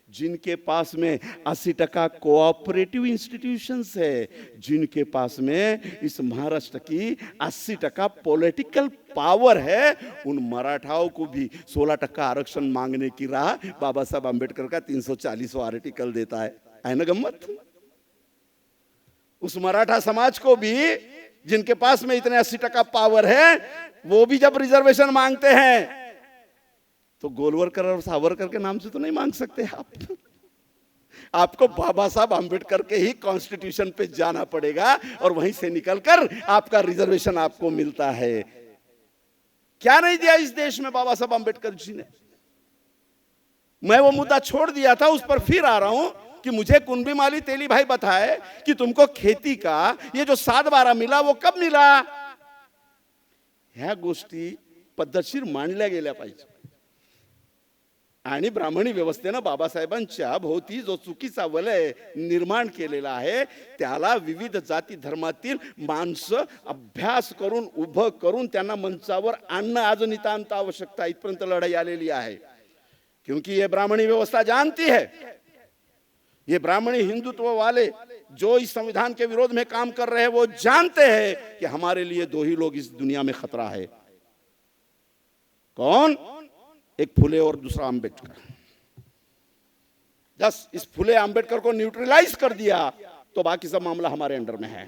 जिनके पास में 80% कोऑपरेटिव इंस्टीट्यूशंस है, जिनके पास में इस महाराष्ट्र की 80% पॉलिटिकल पावर है, उन मराठाओं को भी 16% आरक्षण मांगने की राह बाबा साहब अम्बेडकर का 340वां आर्टिकल देता है ना गम्मत? उस मराठा समाज को भी, जिनके पास में इतने 80% पावर है, वो भी जब रिजर्वेशन मांगते हैं तो गोलवरकर और सावरकर के नाम से तो नहीं मांग सकते आप। आपको बाबा साहब अम्बेडकर के ही कॉन्स्टिट्यूशन पे जाना पड़ेगा और वहीं से निकलकर आपका रिजर्वेशन आपको मिलता है। क्या नहीं दिया इस देश में बाबा साहब अम्बेडकर जी ने? मैं वो मुद्दा छोड़ दिया था, उस पर फिर आ रहा हूं कि मुझे कुंभी माली तेली भाई बताए कि तुमको खेती का ये जो 7/12 मिला वो कब मिला? ह्या गोष्टी पद्धतशीर मांडल्या गेल्या पाहिजे। आणि ब्राह्मणी व्यवस्थेनं बाबासाहेबांच्या भोवती जो चुकीचा वलय निर्माण केलेला आहे, त्याला विविध जाती धर्मातील माणसं अभ्यास करून उभं करून त्यांना मंचावर आणणं आज नितांत आवश्यकता इथपर्यंत लढाई आलेली आहे। क्योंकि ये ब्राह्मणी व्यवस्था जानती है, ये ब्राह्मणी हिंदुत्व वाले जो इस संविधान के विरोध में काम कर रहे हैं वो जानते हैं कि हमारे लिए दो ही लोग इस दुनिया में खतरा है। कौन? एक फुले और दूसरा अंबेडकर। बस इस फुले अंबेडकर को न्यूट्रलाइज कर दिया तो बाकी सब मामला हमारे अंडर में है।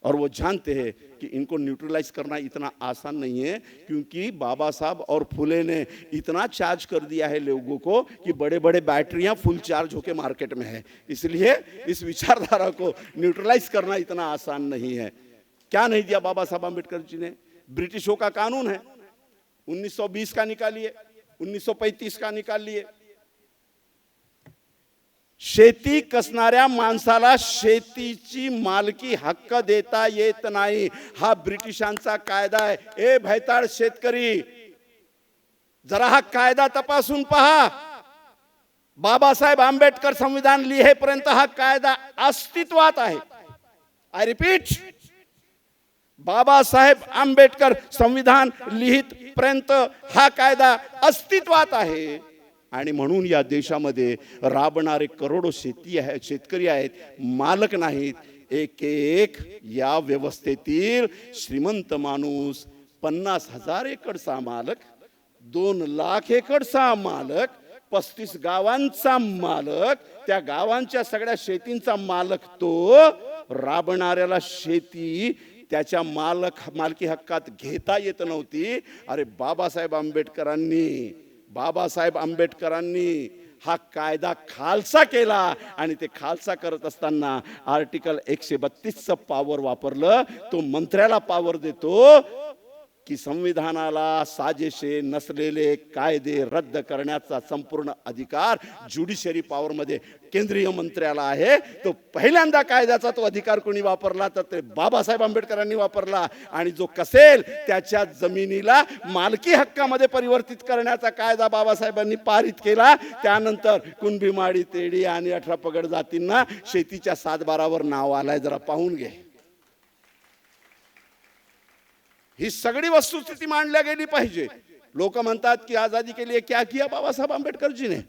और वो जानते हैं कि इनको न्यूट्रलाइज करना इतना आसान नहीं है, क्योंकि बाबा साहब और फुले ने इतना चार्ज कर दिया है लोगों को कि बड़े बड़े बैटरियां फुल चार्ज होके मार्केट में है। इसलिए इस विचारधारा को न्यूट्रलाइज करना इतना आसान नहीं है। क्या नहीं दिया बाबा साहब अम्बेडकर जी ने? ब्रिटिशों का कानून है, 1920 का निकालिए, 1935 का निकालिए। शेती कसणाऱ्या माणसाला शेतीची मालकी हक्क देता येत नाही, हा ब्रिटिशांचा कायदा आहे। ए भैताळ शेतकरी, जरा हा कायदा तपासून पहा। बाबासाहेब आंबेडकर संविधान लिहेपर्यंत हा कायदा अस्तित्वात आहे। आय रिपीट, बाबासाहेब आंबेडकर संविधान लिहित पर्यंत हा कायदा अस्तित्वात आहे। आणि म्हणून या देशामध्ये राबणारे करोडो शेतकरी आहेत, मालक नाहीत। एक एक या व्यवस्थेतील श्रीमंत माणूस 50,000 एकरचा मालक, 2 लाख एकरचा मालक, 35 गावांचा मालक, त्या गावांच्या सगळ्या शेतींचा मालक तो, राबणाऱ्याला शेती त्याच्या मालकी हक्कात घेता येत नव्हती। अरे बाबासाहेब आंबेडकरांनी हा कायदा खालसा केला आणि ते खालसा करत असताना आर्टिकल 132चं पॉवर वापरलं। तो मंत्र्याला पॉवर देतो की संविधानाला साजेशे नसलेले कायदे रद्द करण्याचा संपूर्ण अधिकार ज्युडिशरी पॉवर मध्ये केंद्रीय मंत्र्याला आहे। तो पहिल्यांदा कायद्याचा तो अधिकार कोणी वापरला तर ते बाबासाहेब आंबेडकरांनी वापरला। आणि जो कसेल त्याच्या जमिनीला मालकी हक्कामध्ये परिवर्तित करण्याचा कायदा बाबासाहेबांनी पारित केला। त्यानंतर कुणबी माडी तेडी आणि 18 पगड जातींना शेतीच्या 7/12वर नाव आलाय, जरा पाहून घे। ही सगळी वस्तुस्थिती मांडल्या गेली पाहिजे। लोक म्हणतात की आजादी के लिए क्या किया बाबा साहब आंबेडकर जी ने,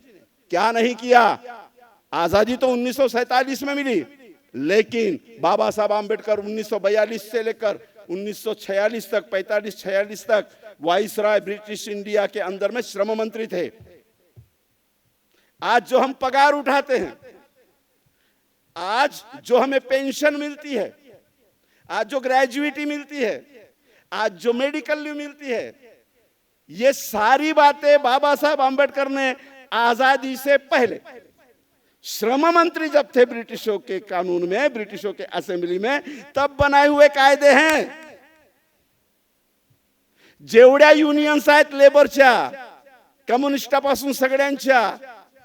क्या नहीं किया। आजादी तो 1947 में मिली, लेकिन बाबा साहब आंबेडकर 1942 से लेकर 1946 तक 45-46 तक वाइसराय ब्रिटिश इंडिया के अंदर में श्रम मंत्री थे। आज जो हम पगार उठाते हैं, आज जो हमें पेंशन मिलती है, आज जो ग्रेजुएटी मिलती है, आज जो मेडिकल लीव मिलती है, ये सारी बातें बाबा साहब आंबेडकर ने आजादी से पहले श्रम मंत्री जब थे ब्रिटिशों के कानून में, ब्रिटिशों के असेंबली में, तब बनाए हुए कायदे हैं। जेवढ्या युनियन्स आहेत लेबरच्या, कम्युनिस्टापासून सगळ्यांच्या,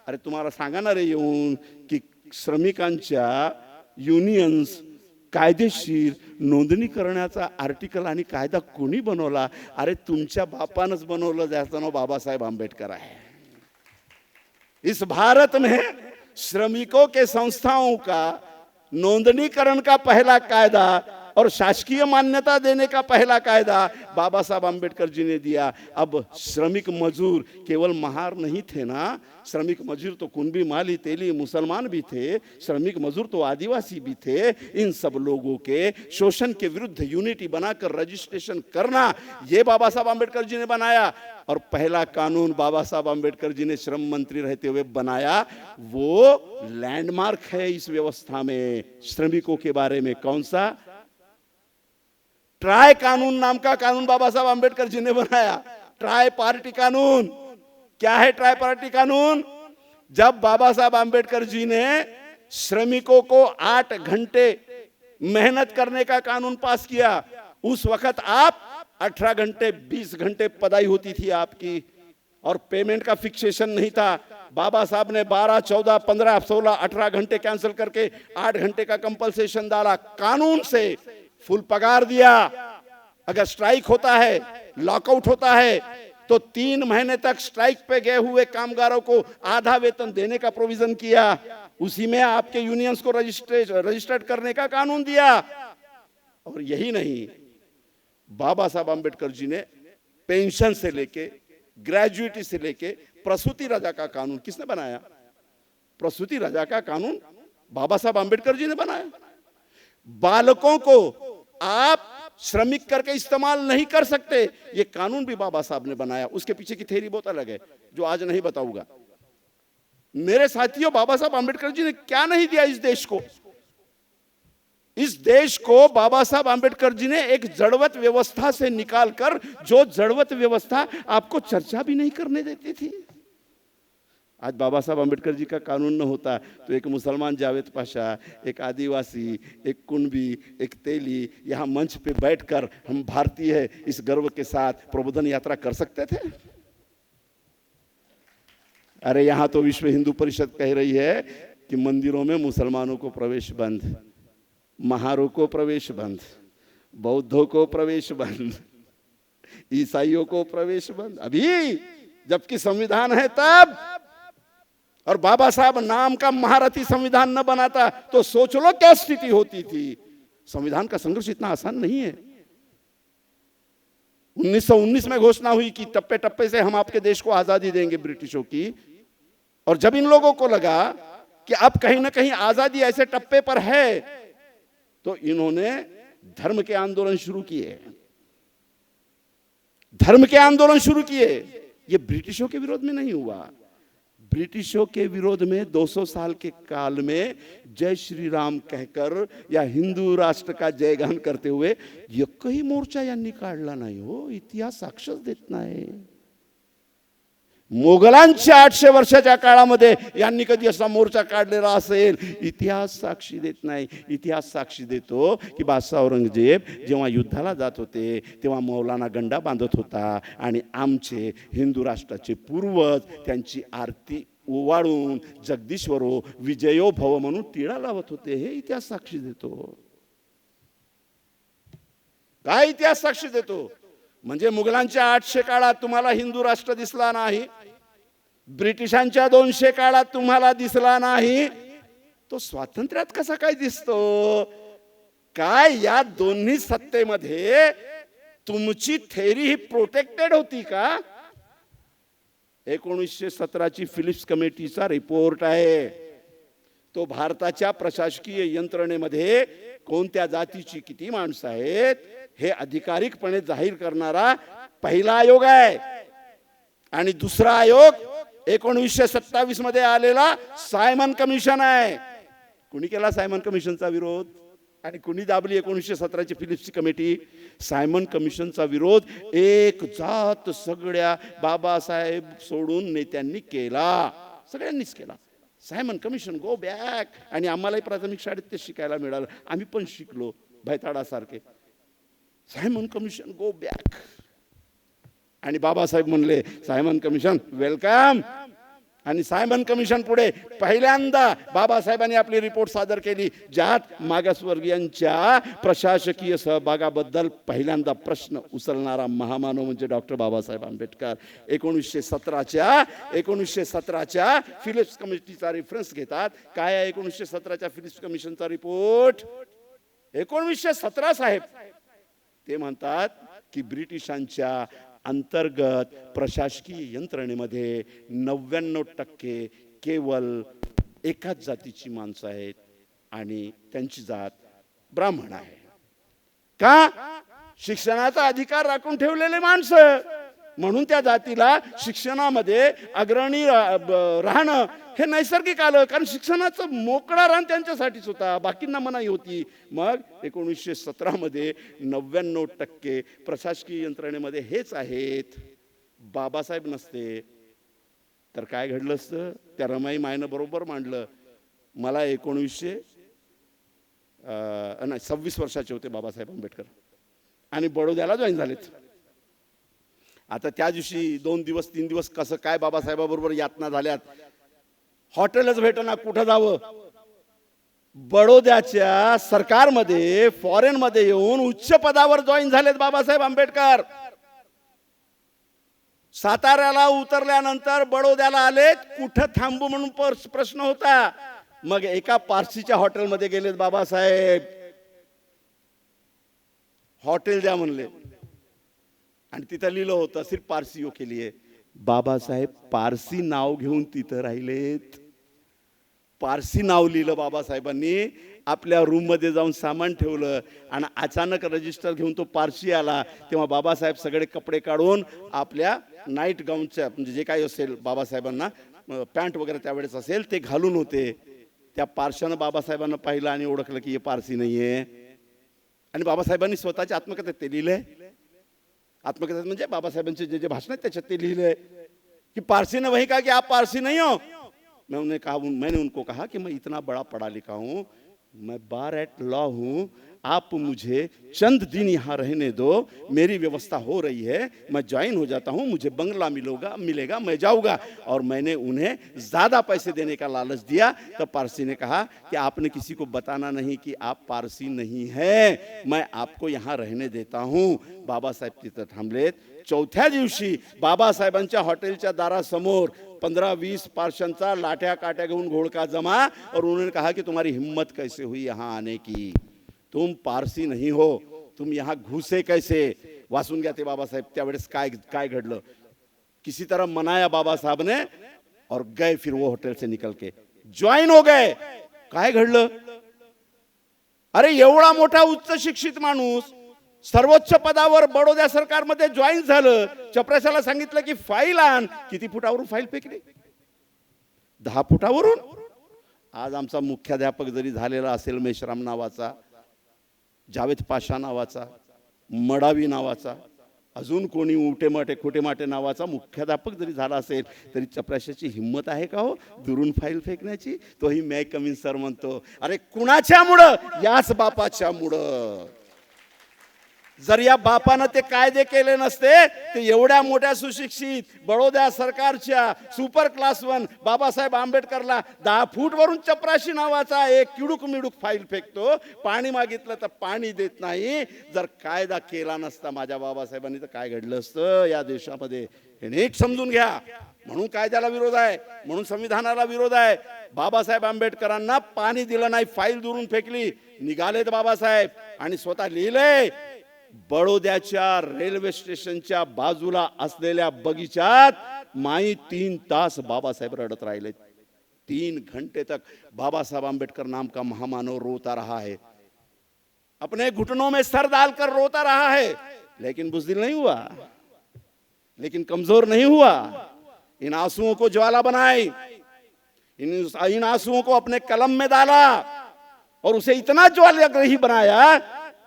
अरे तुम्हाला सांगा ना रे येऊन की श्रमिकांच्या युनियन्स कायदेशीर नोंदणी करण्याचा आर्टिकल आणि कायदा कोणी बनवला? अरे तुमच्या बापानंच बनवलं, ज्याचं नाव बाबासाहेब आंबेडकर आहे। इस भारत में श्रमिकों के संस्थाओं का नोंदणीकरण का पहला कायदा और शासकीय मान्यता देने का पहला कायदा बाबा साहब आंबेडकर जी ने दिया। अब श्रमिक मजूर केवल महार नहीं थे ना, श्रमिक मजूर तो कुंभी, माली, तेली, मुसलमान भी थे, श्रमिक मजूर तो आदिवासी भी थे। इन सब लोगों के शोषण के विरुद्ध यूनिटी बनाकर रजिस्ट्रेशन करना, ये बाबा साहब आंबेडकर जी ने बनाया। और पहला कानून बाबा साहब आंबेडकर जी ने श्रम मंत्री रहते हुए बनाया, वो लैंडमार्क है इस व्यवस्था में श्रमिकों के बारे में। कौन सा? ट्राई कानून नाम का कानून बाबा साहब आंबेडकर जी ने बनाया। ट्राई पार्टी कानून। क्या है ट्राई पार्टी कानून? जब बाबा साहब आंबेडकर जी ने श्रमिकों को 8 घंटे मेहनत करने का कानून पास किया, उस वक्त आप 18 घंटे 20 घंटे पढ़ाई होती थी आपकी, और पेमेंट का फिक्सेशन नहीं था। बाबा साहब ने 12, 14, 15, 16, 18 घंटे कैंसिल करके 8 घंटे का कंपल्सेशन डाला। कानून से फुल पगार दिया। अगर स्ट्राइक होता है, लॉकआउट होता है, तो 3 महीने तक स्ट्राइक पे गए हुए कामगारों को आधा वेतन देने का प्रोविजन किया। उसी में आपके यूनियंस को रजिस्टर्ड करने का कानून दिया। और यही नहीं, बाबा साहब आंबेडकर जी ने पेंशन से लेके, ग्रेजुएटी से लेके प्रसूति रजा का कानून किसने बनाया? प्रसूति रजा का कानून बाबा साहब आंबेडकर जी ने बनाया। बालकों को आप श्रमिक करके इस्तेमाल नहीं कर सकते, ये कानून भी बाबा साहब ने बनाया। उसके पीछे की थ्योरी बहुत अलग है, जो आज नहीं बताऊंगा। मेरे साथियों, बाबा साहब आंबेडकर जी ने क्या नहीं दिया इस देश को? इस देश को बाबा साहब आंबेडकर जी ने एक जड़वत व्यवस्था से निकालकर, जो जड़वत व्यवस्था आपको चर्चा भी नहीं करने देती थी। आज बाबा साहब आंबेडकर जी का कानून न होता तो एक मुसलमान जावेद पाशा, एक आदिवासी, एक कुंभी, एक तेली यहाँ मंच पे बैठकर हम भारतीय है इस गर्व के साथ प्रबोधन यात्रा कर सकते थे? अरे यहाँ तो विश्व हिंदू परिषद कह रही है कि मंदिरों में मुसलमानों को प्रवेश बंद, महारों को प्रवेश बंद, बौद्धों को प्रवेश बंद, ईसाइयों को प्रवेश बंद। अभी जबकि संविधान है तब, और बाबा साहब नाम का महारथी संविधान न बनाता तो सोच लो क्या स्थिति होती थी। संविधान का संघर्ष इतना आसान नहीं है। 1919 में घोषणा हुई कि टप्पे टप्पे से हम आपके देश को आजादी देंगे ब्रिटिशों की, और जब इन लोगों को लगा कि अब कहीं ना कहीं आजादी ऐसे टप्पे पर है, तो इन्होंने धर्म के आंदोलन शुरू किए। धर्म के आंदोलन शुरू किए। ये ब्रिटिशों के विरोध में नहीं हुआ, ब्रिटिशों के विरोध में 200 साल के काल में जय श्री राम कहकर या हिंदू राष्ट्र का जयगान करते हुए एकही मोर्चा यांनी काढला नाही हो। इतिहास साक्ष देत नाही। मोगलांच्या 800 वर्षाच्या काळामध्ये यांनी कधी असा मोर्चा काढलेला असेल, इतिहास साक्षी देत नाही। इतिहास साक्षी देतो की बादशाह औरंगजेब जेव्हा युद्धाला जात होते तेव्हा मौलाना गंडा बांधत होता आणि आमचे हिंदू राष्ट्राचे पूर्वज त्यांची आरती ओवाळून जगदीश्वरो विजयो भव म्हणून टिळा लावत होते। हे इतिहास साक्षी देतो। काय इतिहास साक्षी देतो? म्हणजे मुघलांच्या 800 काळात तुम्हाला हिंदू राष्ट्र दिसला नाही, ब्रिटिशांच्या 200 काळात तुम्हाला दिसला नाही, तो स्वातंत्र्यात कसा काय दिसतो? काय या दोन्ही सत्तेमध्ये तुमची थेरी ही प्रोटेक्टेड होती का? 1917ची फिलिप्स कमिटीचा रिपोर्ट आहे. तो भारताच्या प्रशासकीय यंत्रणेमध्ये कोणत्या जातीची किती माणसं आहेत हे अधिकारिकपणे जाहीर करणारा पहिला आयोग आहे. आणि दुसरा आयोग 1927 मध्ये आलेला सायमन कमिशन आहे. कुणी केला सायमन कमिशनचा विरोध आणि कुणी दाबली 1917ची फिलिप्सची कमिटी? सायमन कमिशनचा विरोध एक जात सगळ्या बाबासाहेब सोडून नेत्यांनी केला, सगळ्यांनीच केला. Simon commission go back. आणि आम्हालाही प्राथमिक शाळेत ते शिकायला मिळालं, आम्ही पण शिकलो भैताडासारखे. Simon commission go back. आणि बाबासाहेब म्हणले सायमन कमिशन वेलकम. आणि सायमन कमिशन पुढे पहिल्यांदा बाबासाहेबांनी आपली रिपोर्ट सादर केली, ज्यात मागासवर्गीयांच्या प्रशासकीय सहभागाबद्दल पहिल्यांदा प्रश्न उचलणारा महामानव म्हणजे डॉक्टर बाबासाहेब आंबेडकर. 1917च्या फिलिप्स कमिटीचा रेफरन्स घेतात. काय आहे 1917च्या फिलिप्स कमिशनचा रिपोर्ट? 1917 साहेब ते म्हणतात की ब्रिटिशांच्या अंतर्गत प्रशासकीय यंत्रणेमध्ये 99% केवळ एकाच जातीची माणसं आहेत आणि त्यांची जात ब्राह्मण आहे. का? शिक्षणाचा अधिकार राखून ठेवलेले माणसं, म्हणून त्या जातीला शिक्षणामध्ये अग्रणी राहणं हे नैसर्गिक आलं. कारण शिक्षणाचं मोकळा रान त्यांच्यासाठीच होता, बाकींना मनाई होती. मग 1917 मध्ये 99% प्रशासकीय यंत्रणेमध्ये हेच आहेत. बाबासाहेब नसते तर काय घडलं असतं? त्या रमाई मायनं बरोबर मांडलं. मला 26 वर्षाचे होते बाबासाहेब आंबेडकर आणि बडोद्याला जॉईन झालेत. आता त्या दिवशी 2 दिवस 3 दिवस कसं काय बाबासाहेबाबरोबर यातना झाल्यात. हॉटेलच भेटना, कुठं जावं. बडोद्याच्या सरकारमध्ये फॉरेन मध्ये येऊन उच्च पदावर जॉईन झालेत बाबासाहेब आंबेडकर. साताऱ्याला उतरल्यानंतर बडोद्याला आलेत. कुठं थांबू म्हणून प्रश्न होता. मग एका पारसीच्या हॉटेलमध्ये गेलेत बाबासाहेब. हॉटेल द्या म्हणले आणि तिथं लिहिलं होतं सिर्फ पारसीओ के लिए. बाबासाहेब पारसी नाव घेऊन तिथं राहिलेत. पारसी नाव लिहिलं बाबासाहेबांनी. आपल्या रूम मध्ये जाऊन सामान ठेवलं आणि अचानक रजिस्टर घेऊन तो पारसी आला. तेव्हा बाबासाहेब सगळे कपडे काढून आपल्या नाईट गाऊनच्या म्हणजे जे काही असेल बाबासाहेबांना पॅन्ट वगैरे त्यावेळेस असेल ते घालून होते. त्या पारशानं बाबासाहेबांना पाहिलं आणि ओळखलं की हे पारसी नाहीये. आणि बाबासाहेबांनी स्वतःच्या आत्मकथेत ते लिहिलंय. आत्मकथा म्हणजे बाबासाहेबांचे जे जे भाषण आहेत त्याच्यात ते लिहिले की पारसी ने वही कहा कि आप पारसी नहीं हो. मैंने उनको कहा कि मैं इतना बड़ा पढ़ा लिखा हूँ, मैं बार एट लॉ हूँ, आप मुझे चंद दिन यहाँ रहने दो, मेरी व्यवस्था हो रही है, मैं ज्वाइन हो जाता हूँ, मुझे बंगला मिलेगा, मैं जाऊँगा. और मैंने उन्हें ज़्यादा पैसे देने का लालच दिया. तो पारसी ने कहा कि आपने किसी को बताना नहीं कि आप पारसी नहीं हैं, मैं आपको यहाँ रहने देता हूँ. बाबासाहेब तिथं थांबलेत. चौथ्या दिवशी बाबासाहेबांच्या हॉटेलच्या दारासमोर 15-20 पार्शांचा लाठ्या काट्या घेऊन घोड़का जमा. और उन्होंने कहा कि तुम्हारी हिम्मत कैसे हुई यहाँ आने की, तुम पारसी नहीं हो, तुम यहाँ घुसे कैसे. वाचून घ्या ते बाबासाहेब त्यावेळेस काय काय घडलं. किसी तरह मनाया बाबा साहब ने और गए. फिर वो होटल से निकल के ज्वाइन हो गए. काय घडलं? अरे एवढा मोठा उच्च शिक्षित माणूस सर्वोच्च पदावर बडोद्या सरकारमध्ये जॉईन झालं. चपराशाला सांगितलं की फाईल आण. किती फुटावरून फाईल फेकली? 10 फुटावरून. आज आमचा मुख्याध्यापक जरी झालेला असेल मेश्राम नावाचा, जावेद पाशा नावाचा, मडावी नावाचा, अजून कोणी उटेमाटे खोटेमाटे नावाचा मुख्याध्यापक जरी झाला असेल तरी चपराशाची हिम्मत आहे का हो दुरून फाईल फेकण्याची? तोही मै कमिन सर म्हणतो. अरे कुणाच्यामुळं? याच बापाच्यामुळं. जर या बापानं ते कायदे केले नसते ते एवढ्या मोठ्या सुशिक्षित बडोद्या सरकारच्या सुपर क्लास 1 बाबासाहेब आंबेडकरला 10 फूट वरून चपराशी नावाचा एक किडूक मिडूक फाईल फेकतो. पाणी मागितलं तर पाणी देत नाही. जर कायदा केला नसता माझ्या बाबासाहेबांनी तर काय घडलं असतं या देशामध्ये हे नीट समजून घ्या. म्हणून कायद्याला विरोध आहे, म्हणून संविधानाला विरोध आहे. बाबासाहेब आंबेडकरांना पाणी दिलं नाही, फाईल दुरून फेकली. निघालेत बाबासाहेब आणि स्वतः लिहिलंय बडोद्याच्या रेल्वे स्टेशनच्या बाजूला असलेल्या बगीचात माई 3 तास बाबासाहेब रडत राहिले. 3 घंटे तक बाबा साहब आंबेडकर नाम का महामानव रोता रहा है, अपने घुटनों में सर डालकर रोता रहा है, लेकिन बुज़दिल नहीं हुआ, लेकिन कमजोर नहीं हुआ. इन आंसुओं को ज्वाला बनाई, इन आंसुओं को अपने कलम में डाला और उसे इतना ज्वालाग्रही बनाया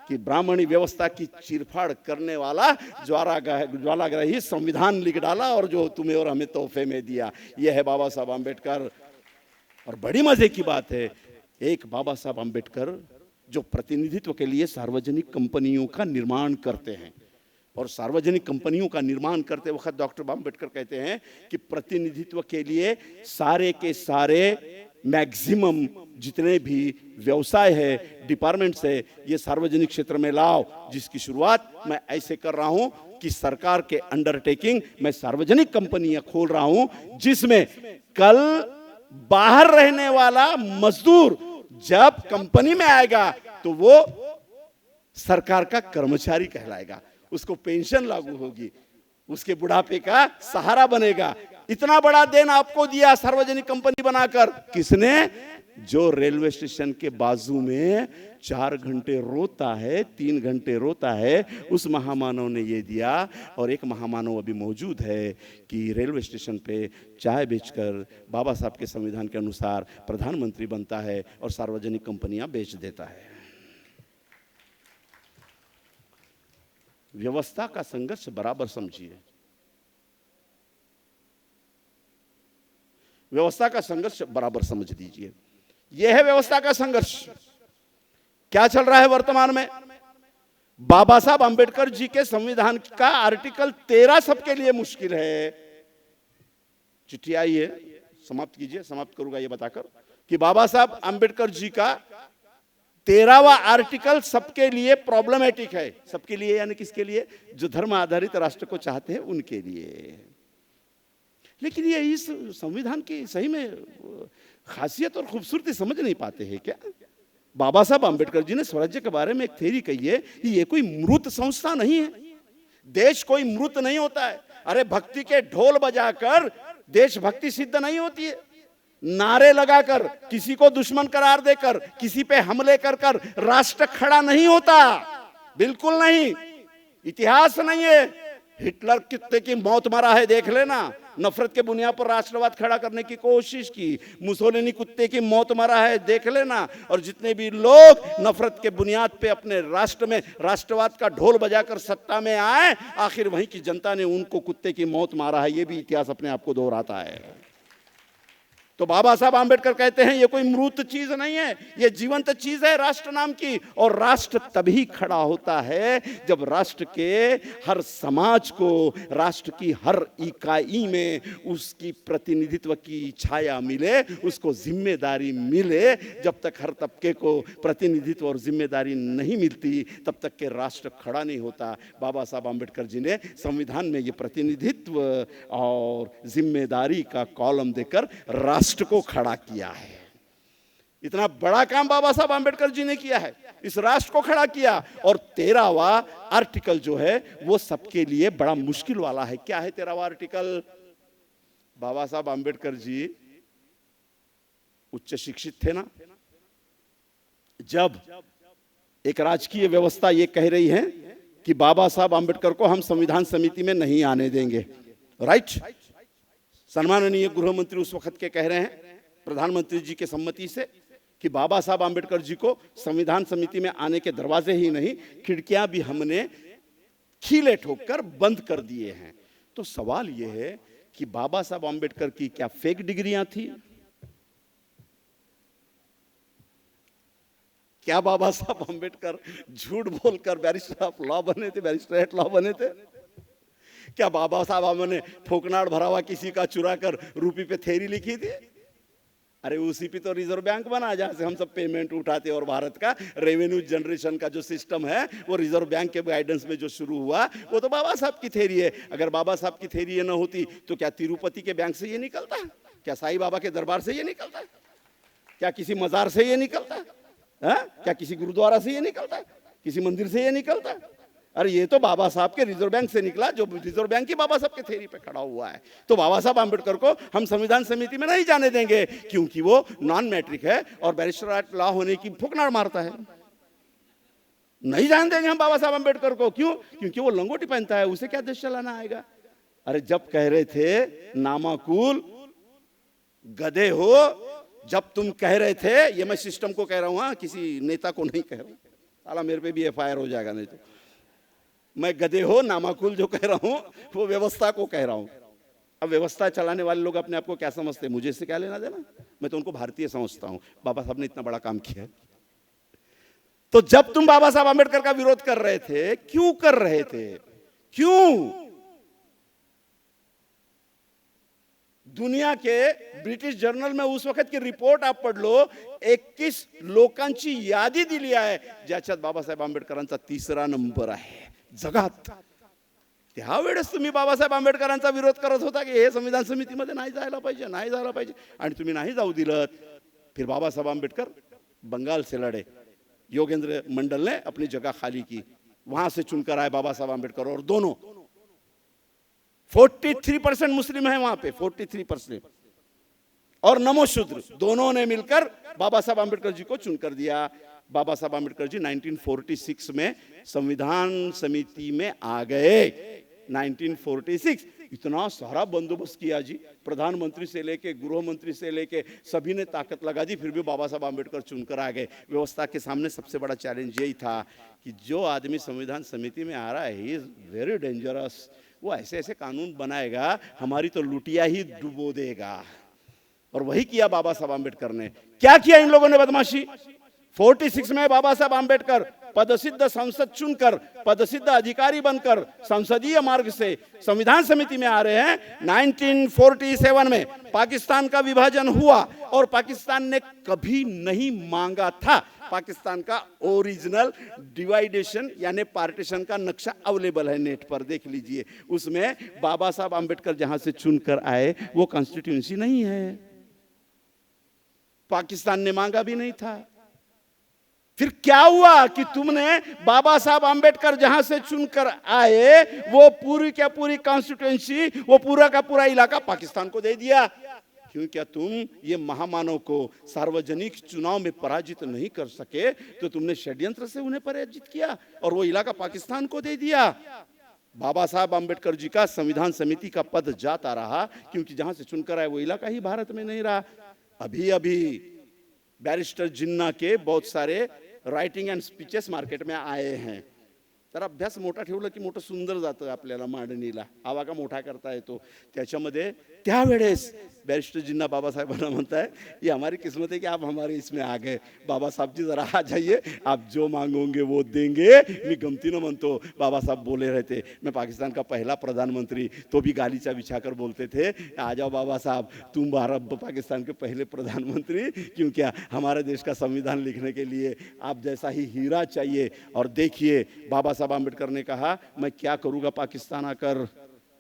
कि ब्राह्मणी व्यवस्था की चीरफाड़ करने वाला ज्वालाग्रही संविधान लिख डाला और जो तुम्हें और हमें तोहफे में दिया. यह है बाबा साहब आंबेडकर. और बड़ी मजे की बात है, एक बाबा साहब आंबेडकर जो प्रतिनिधित्व के लिए सार्वजनिक कंपनियों का निर्माण करते हैं, और सार्वजनिक कंपनियों का निर्माण करते वक्त डॉक्टर आंबेडकर कहते हैं कि प्रतिनिधित्व के लिए सारे के सारे मैक्सिमम जितने भी व्यवसाय है, डिपार्टमेंट्स है, ये सार्वजनिक क्षेत्र में लाओ, जिसकी शुरुआत मैं ऐसे कर रहा हूं कि सरकार के अंडरटेकिंग मैं सार्वजनिक कंपनियां खोल रहा हूं, जिसमें कल बाहर रहने वाला मजदूर जब कंपनी में आएगा तो वो सरकार का कर्मचारी कहलाएगा, उसको पेंशन लागू होगी, उसके बुढ़ापे का सहारा बनेगा. इतना बड़ा देन आपको दिया सार्वजनिक कंपनी बनाकर. किसने? जो रेलवे स्टेशन के बाजू में 4 घंटे रोता है, 3 घंटे रोता है, उस महामानव ने ये दिया. और एक महामानव अभी मौजूद है कि रेलवे स्टेशन पे चाय बेचकर बाबा साहब के संविधान के अनुसार प्रधानमंत्री बनता है और सार्वजनिक कंपनियां बेच देता है. व्यवस्था का संघर्ष बराबर समझिए, व्यवस्था का संघर्ष बराबर समझ लीजिए. यह है व्यवस्था का संघर्ष. क्या चल रहा है वर्तमान में? बाबा साहब आंबेडकर जी के संविधान का आर्टिकल 13 सबके लिए मुश्किल है. चिट्ठी आई है, समाप्त कीजिए. समाप्त करूंगा ये बताकर कि बाबा साहब आंबेडकर जी का 13वां आर्टिकल सबके लिए प्रॉब्लमेटिक है. सबके लिए यानी किसके लिए? जो धर्म आधारित राष्ट्र को चाहते हैं उनके लिए. लेकिन ये इस संविधान की सही में खासियत और खूबसूरती समझ नहीं पाते हैं क्या? बाबा साहब आंबेडकर जी ने स्वराज्य के बारे में एक थ्योरी कही है कि ये कोई मृत संस्था नहीं है. देश कोई मृत नहीं होता है. अरे भक्ति के ढोल बजाकर देशभक्ति सिद्ध नहीं होती है. नारे लगाकर, किसी को दुश्मन करार देकर, किसी पे हमले कर कर राष्ट्र खड़ा नहीं होता. बिल्कुल नहीं. इतिहास नहीं है. हिटलर कितने की मौत मारा है देख लेना. नफरत के बुनियाद पर राष्ट्रवाद खड़ा करने की कोशिश की. मुसोलिनी कुत्ते की मौत मारा है देख लेना. और जितने भी लोग नफरत के बुनियाद पे अपने राष्ट्र में राष्ट्रवाद का ढोल बजाकर सत्ता में आए, आखिर वहीं की जनता ने उनको कुत्ते की मौत मारा है. ये भी इतिहास अपने आप को दोहराता है. तो बाबा साहब आंबेडकर कहते हैं ये कोई मृत चीज नहीं है, ये जीवंत चीज है राष्ट्र नाम की. और राष्ट्र तभी खड़ा होता है जब राष्ट्र के हर समाज को, राष्ट्र की हर इकाई में उसकी प्रतिनिधित्व की छाया मिले, उसको जिम्मेदारी मिले. जब तक हर तबके को प्रतिनिधित्व और जिम्मेदारी नहीं मिलती, तब तक के राष्ट्र खड़ा नहीं होता. बाबा साहब आंबेडकर जी ने संविधान में ये प्रतिनिधित्व और जिम्मेदारी का कॉलम देकर राष्ट्र को खड़ा किया है. इतना बड़ा काम बाबा साहब आंबेडकर जी ने किया है, इस राष्ट्र को खड़ा किया. और 13वां आर्टिकल जो है वो सबके लिए बड़ा मुश्किल वाला है. क्या है 13वां आर्टिकल? बाबा साहब आंबेडकर जी उच्च शिक्षित थे ना. जब एक राजकीय व्यवस्था ये कह रही है कि बाबा साहब आंबेडकर को हम संविधान समिति में नहीं आने देंगे, राइट? सम्माननीय गृह मंत्री उस वक्त के कह रहे हैं प्रधानमंत्री जी के सम्मति से कि बाबा साहब आंबेडकर जी को संविधान समिति में आने के दरवाजे ही नहीं, खिड़कियां भी हमने खीले ठोककर बंद कर दिए हैं. तो सवाल यह है कि बाबा साहब आंबेडकर की क्या फेक डिग्रियां थी? क्या बाबा साहब आंबेडकर झूठ बोलकर बैरिस्टर ऑफ लॉ बने थे, बैरिस्टर एट लॉ बने थे? क्या बाबा साहब ने ठोकनाड़ भरा हुआ किसी का चुरा कर रूपी पे थ्योरी लिखी थी? अरे उसी पे तो रिजर्व बैंक बना जहां से हम सब पेमेंट उठाते. और भारत का रेवेन्यू जनरेशन का जो सिस्टम है वो रिजर्व बैंक के गाइडेंस में जो शुरू हुआ वो तो बाबा साहब की थ्योरी है. अगर बाबा साहब की थ्योरी न होती तो क्या तिरुपति के बैंक से ये निकलता? क्या साईं बाबा के दरबार से ये निकलता? क्या किसी मजार से ये निकलता? क्या किसी गुरुद्वारा से ये निकलता? किसी मंदिर से ये निकलता? अरे ये तो बाबा साहब के रिजर्व बैंक से निकला, जो रिजर्व बैंक की बाबा साहब के थ्योरी पे खड़ा हुआ है। तो बाबा साहब आंबेडकर को हम संविधान समिति में नहीं जाने देंगे, क्योंकि वो नॉन मैट्रिक है और बैरिस्टर लॉ होने की फुकनार मारता है। नहीं जाने देंगे हम बाबा साहब आंबेडकर को। क्यों? क्योंकि वो लंगोटी पहनता है, उसे क्या देश चलाना आएगा। अरे जब कह रहे थे नामाकुल गधे हो, जब तुम कह रहे थे, ये मैं सिस्टम को कह रहा हूं, किसी नेता को नहीं कह रहा हूं, साला मेरे पे भी एफआईआर हो जाएगा नहीं तो। मैं गधे हो नामाकुल जो कह रहा हूं वो व्यवस्था को कह रहा हूं। अब व्यवस्था चलाने वाले लोग अपने आप को क्या समझते हैं, मुझे इससे क्या लेना देना। मैं तो उनको भारतीय समझता हूं। बाबा साहब ने इतना बड़ा काम किया है। तो जब तुम बाबा साहब आंबेडकर का विरोध कर रहे थे, क्यों कर रहे थे? क्यों? दुनिया के ब्रिटिश जर्नल में उस वक्त की रिपोर्ट आप पढ़ लो, 21 लोकांची यादी दिली आहे ज्याच्यात बाबासाहेब आंबेडकरांचा 3रा नंबर आहे जगात। त्यावेळेस तुम्ही बाबासाहेब आंबेडकरांचा विरोध करत होता की हे संविधान समितीमध्ये नाही जायला पाहिजे, नाही जायला पाहिजे, आणि तुम्ही नाही जाऊ दिलं। फिर बाबा साहब आंबेडकर बंगाल से लड़े, योगेंद्र मंडल ने अपनी जगह खाली की, वहां से चुनकर आए बाबा साहब आंबेडकर, और दोनों 43% मुस्लिम है वहां पे, 43%, और नमो शूद्र, दोनों ने मिलकर बाबा साहब आंबेडकर जी को चुनकर दिया। बाबा साहब आंबेडकर जी 1946 में संविधान समिति में आ गए। 1946 इतना सारा बंदोबस्त किया जी, प्रधानमंत्री से लेके गृह मंत्री से लेके सभी ने ताकत लगा दी, फिर भी बाबा साहब आंबेडकर चुनकर आ गए। व्यवस्था के सामने सबसे बड़ा चैलेंज यही था कि जो आदमी संविधान समिति में आ रहा है, ही इज वेरी डेंजरस। वो ऐसे ऐसे कानून बनाएगा, हमारी तो लुटिया ही डुबो देगा। और वही किया बाबा साहब आंबेडकर ने। क्या किया इन लोगों ने बदमाशी? 46 में बाबा साहब आंबेडकर पदसिद्ध संसद चुनकर, पदसिद्ध अधिकारी बनकर संसदीय मार्ग से संविधान समिति में आ रहे हैं। 1947 में पाकिस्तान का विभाजन हुआ और पाकिस्तान ने कभी नहीं मांगा था। पाकिस्तान का ओरिजिनल डिवाइडेशन यानी पार्टीशन का नक्शा अवेलेबल है, नेट पर देख लीजिए। उसमें बाबा साहब आंबेडकर जहां से चुनकर आए वो कॉन्स्टिट्यूएंसी नहीं है, पाकिस्तान ने मांगा भी नहीं था। फिर क्या हुआ कि तुमने बाबा साहब आंबेडकर जहां से चुनकर आए वो पूरी क्या पूरी कॉन्स्टिट्यूएंसी, वो पूरा का पूरा इलाका पाकिस्तान को दे दिया। क्यों? क्या तुम ये महामानव को सार्वजनिक चुनाव में पराजित नहीं कर सके तो तुमने षड्यंत्र से उन्हें पराजित किया और वो इलाका पाकिस्तान को दे दिया। बाबा साहब आंबेडकर जी का संविधान समिति का पद जाता रहा, क्योंकि जहां से चुनकर आए वो इलाका ही भारत में नहीं रहा। अभी अभी बैरिस्टर जिन्ना के बहुत सारे रायटिंग अँड स्पीचेस मार्केट में आए हैं। तर अभ्यास मोठा ठेवला की मोठं सुंदर जातं आपल्याला मांडणीला, आवा का मोठा करता येतो। त्याच्यामध्ये त्यावेळेस बैरिस्टर जिन्ना बाबा साहेबांना म्हणताय, ये हमारी किस्मत है कि आप हमारे इसमें आ गए, बाबा साहब जी जरा आ जाइए, आप जो मांगोगे वो देंगे। मी गमतीनं म्हणतो, बाबा साहब बोले रहते, मैं पाकिस्तान का पहला प्रधानमंत्री, तो भी गालीचा बिछाकर बोलते थे, आ जाओ बाबा साहब, तुम भारत पाकिस्तान के पहले प्रधानमंत्री, क्यों क्या हमारे देश का संविधान लिखने के लिए आप जैसा ही हीरा चाहिए। और देखिए बाबा साहब आंबेडकर ने कहा, मैं क्या करूंगा पाकिस्तान आकर,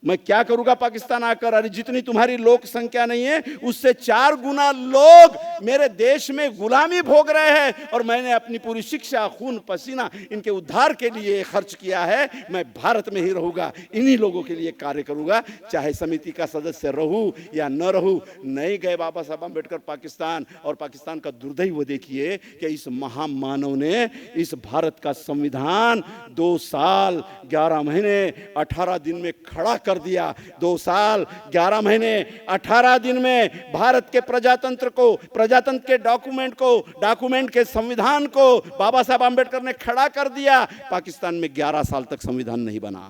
मैं क्या करूंगा पाकिस्तान आकर। अरे जितनी तुम्हारी लोक संख्या नहीं है उससे 4 गुना लोग मेरे देश में गुलामी भोग रहे हैं, और मैंने अपनी पूरी शिक्षा, खून पसीना इनके उद्धार के लिए खर्च किया है। मैं भारत में ही रहूंगा, इन्हीं लोगों के लिए कार्य करूंगा, चाहे समिति का सदस्य रहूं या न रहूं। नहीं गए बाबा साहब आंबेडकर पाकिस्तान, और पाकिस्तान का दुर्दैव देखिए कि इस महामानव ने इस भारत का संविधान 2 साल 11 महीने 18 दिन में खड़ा कर दिया। 2 साल 11 महीने 18 दिन में भारत के प्रजातंत्र को, प्रजातंत्र के डॉक्यूमेंट के संविधान को बाबा साहब आंबेडकर ने खड़ा कर दिया। पाकिस्तान में 11 साल तक संविधान नहीं बना।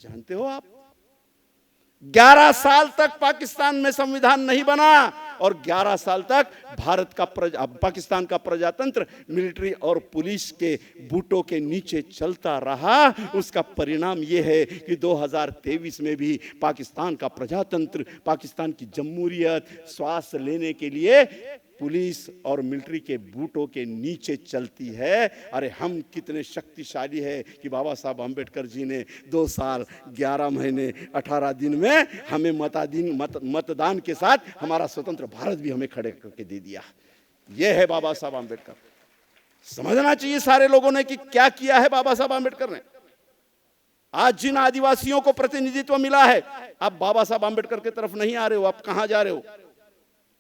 जानते हो आप, 11 साल तक पाकिस्तान में संविधान नहीं बना, और 11 साल तक भारत का पाकिस्तान का प्रजातंत्र मिलिट्री और पुलिस के बूटों के नीचे चलता रहा। उसका परिणाम यह है कि 2023 में भी पाकिस्तान का प्रजातंत्र, पाकिस्तान की जमहूरियत श्वास लेने के लिए पुलिस और मिलिट्री के बूटों के नीचे चलती है। अरे हम कितने शक्तिशाली है कि बाबा साहब आंबेडकर जी ने 2 साल 11 महीने 18 दिन में हमें मतदान के साथ हमारा स्वतंत्र भारत भी हमें खड़े करके दे दिया। यह है बाबा साहब आंबेडकर। समझना चाहिए सारे लोगों ने कि क्या किया है बाबा साहब आंबेडकर ने। आज जिन आदिवासियों को प्रतिनिधित्व मिला है, आप बाबा साहब आंबेडकर की तरफ नहीं आ रहे हो। आप कहां जा रहे हो?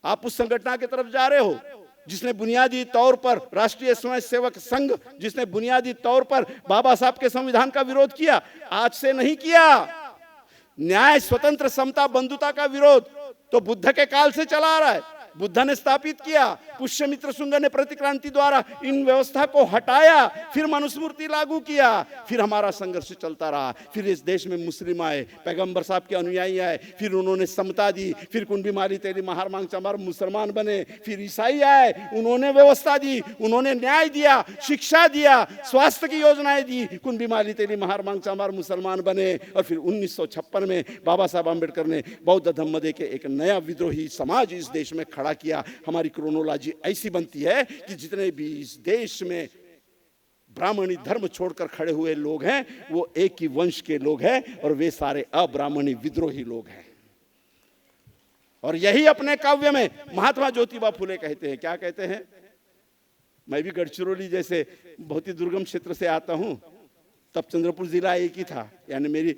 आप उस संगठन की तरफ जा रहे हो जिसने बुनियादी तौर पर, राष्ट्रीय स्वयंसेवक संघ, जिसने बुनियादी तौर पर बाबा साहब के संविधान का विरोध किया। आज से नहीं किया। न्याय, स्वतंत्र, समता, बंधुता का विरोध तो बुद्ध के काल से चला आ रहा है। बुद्ध ने स्थापित किया, पुष्यमित्र शुंग ने प्रतिक्रांति द्वारा इन व्यवस्था को हटाया, फिर मनुस्मृति लागू किया, फिर हमारा संघर्ष चलता रहा। फिर इस देश में मुस्लिम आए, पैगंबर साहब के अनुयायी आए, फिर उन्होंने समता दी, फिर कुंभी माली तेली महार मांग चमार मुसलमान बने, फिर ईसाई आए, उन्होंने व्यवस्था दी, उन्होंने न्याय दिया, शिक्षा दिया, स्वास्थ्य की योजनाएं दी, कुंभी माली तेली महार मांग चमार मुसलमान बने। और फिर 1956 में बाबा साहब आंबेडकर ने बौद्ध धम्म दे के एक नया विद्रोही समाज इस देश में खड़ा किया। हमारी क्रोनोलॉजी ऐसी बनती है कि जितने भी इस देश में ब्राह्मणी धर्म छोड़कर खड़े हुए लोग हैं, वो एक ही वंश के लोग हैं और वे सारे अब्राह्मणी विद्रोही लोग हैं। और यही अपने काव्य में महात्मा ज्योतिबा फुले कहते हैं। क्या कहते हैं? मैं भी गढ़चिरौली जैसे बहुत ही दुर्गम क्षेत्र से आता हूं, तब चंद्रपूर जिला एक ही था, यानी मेरी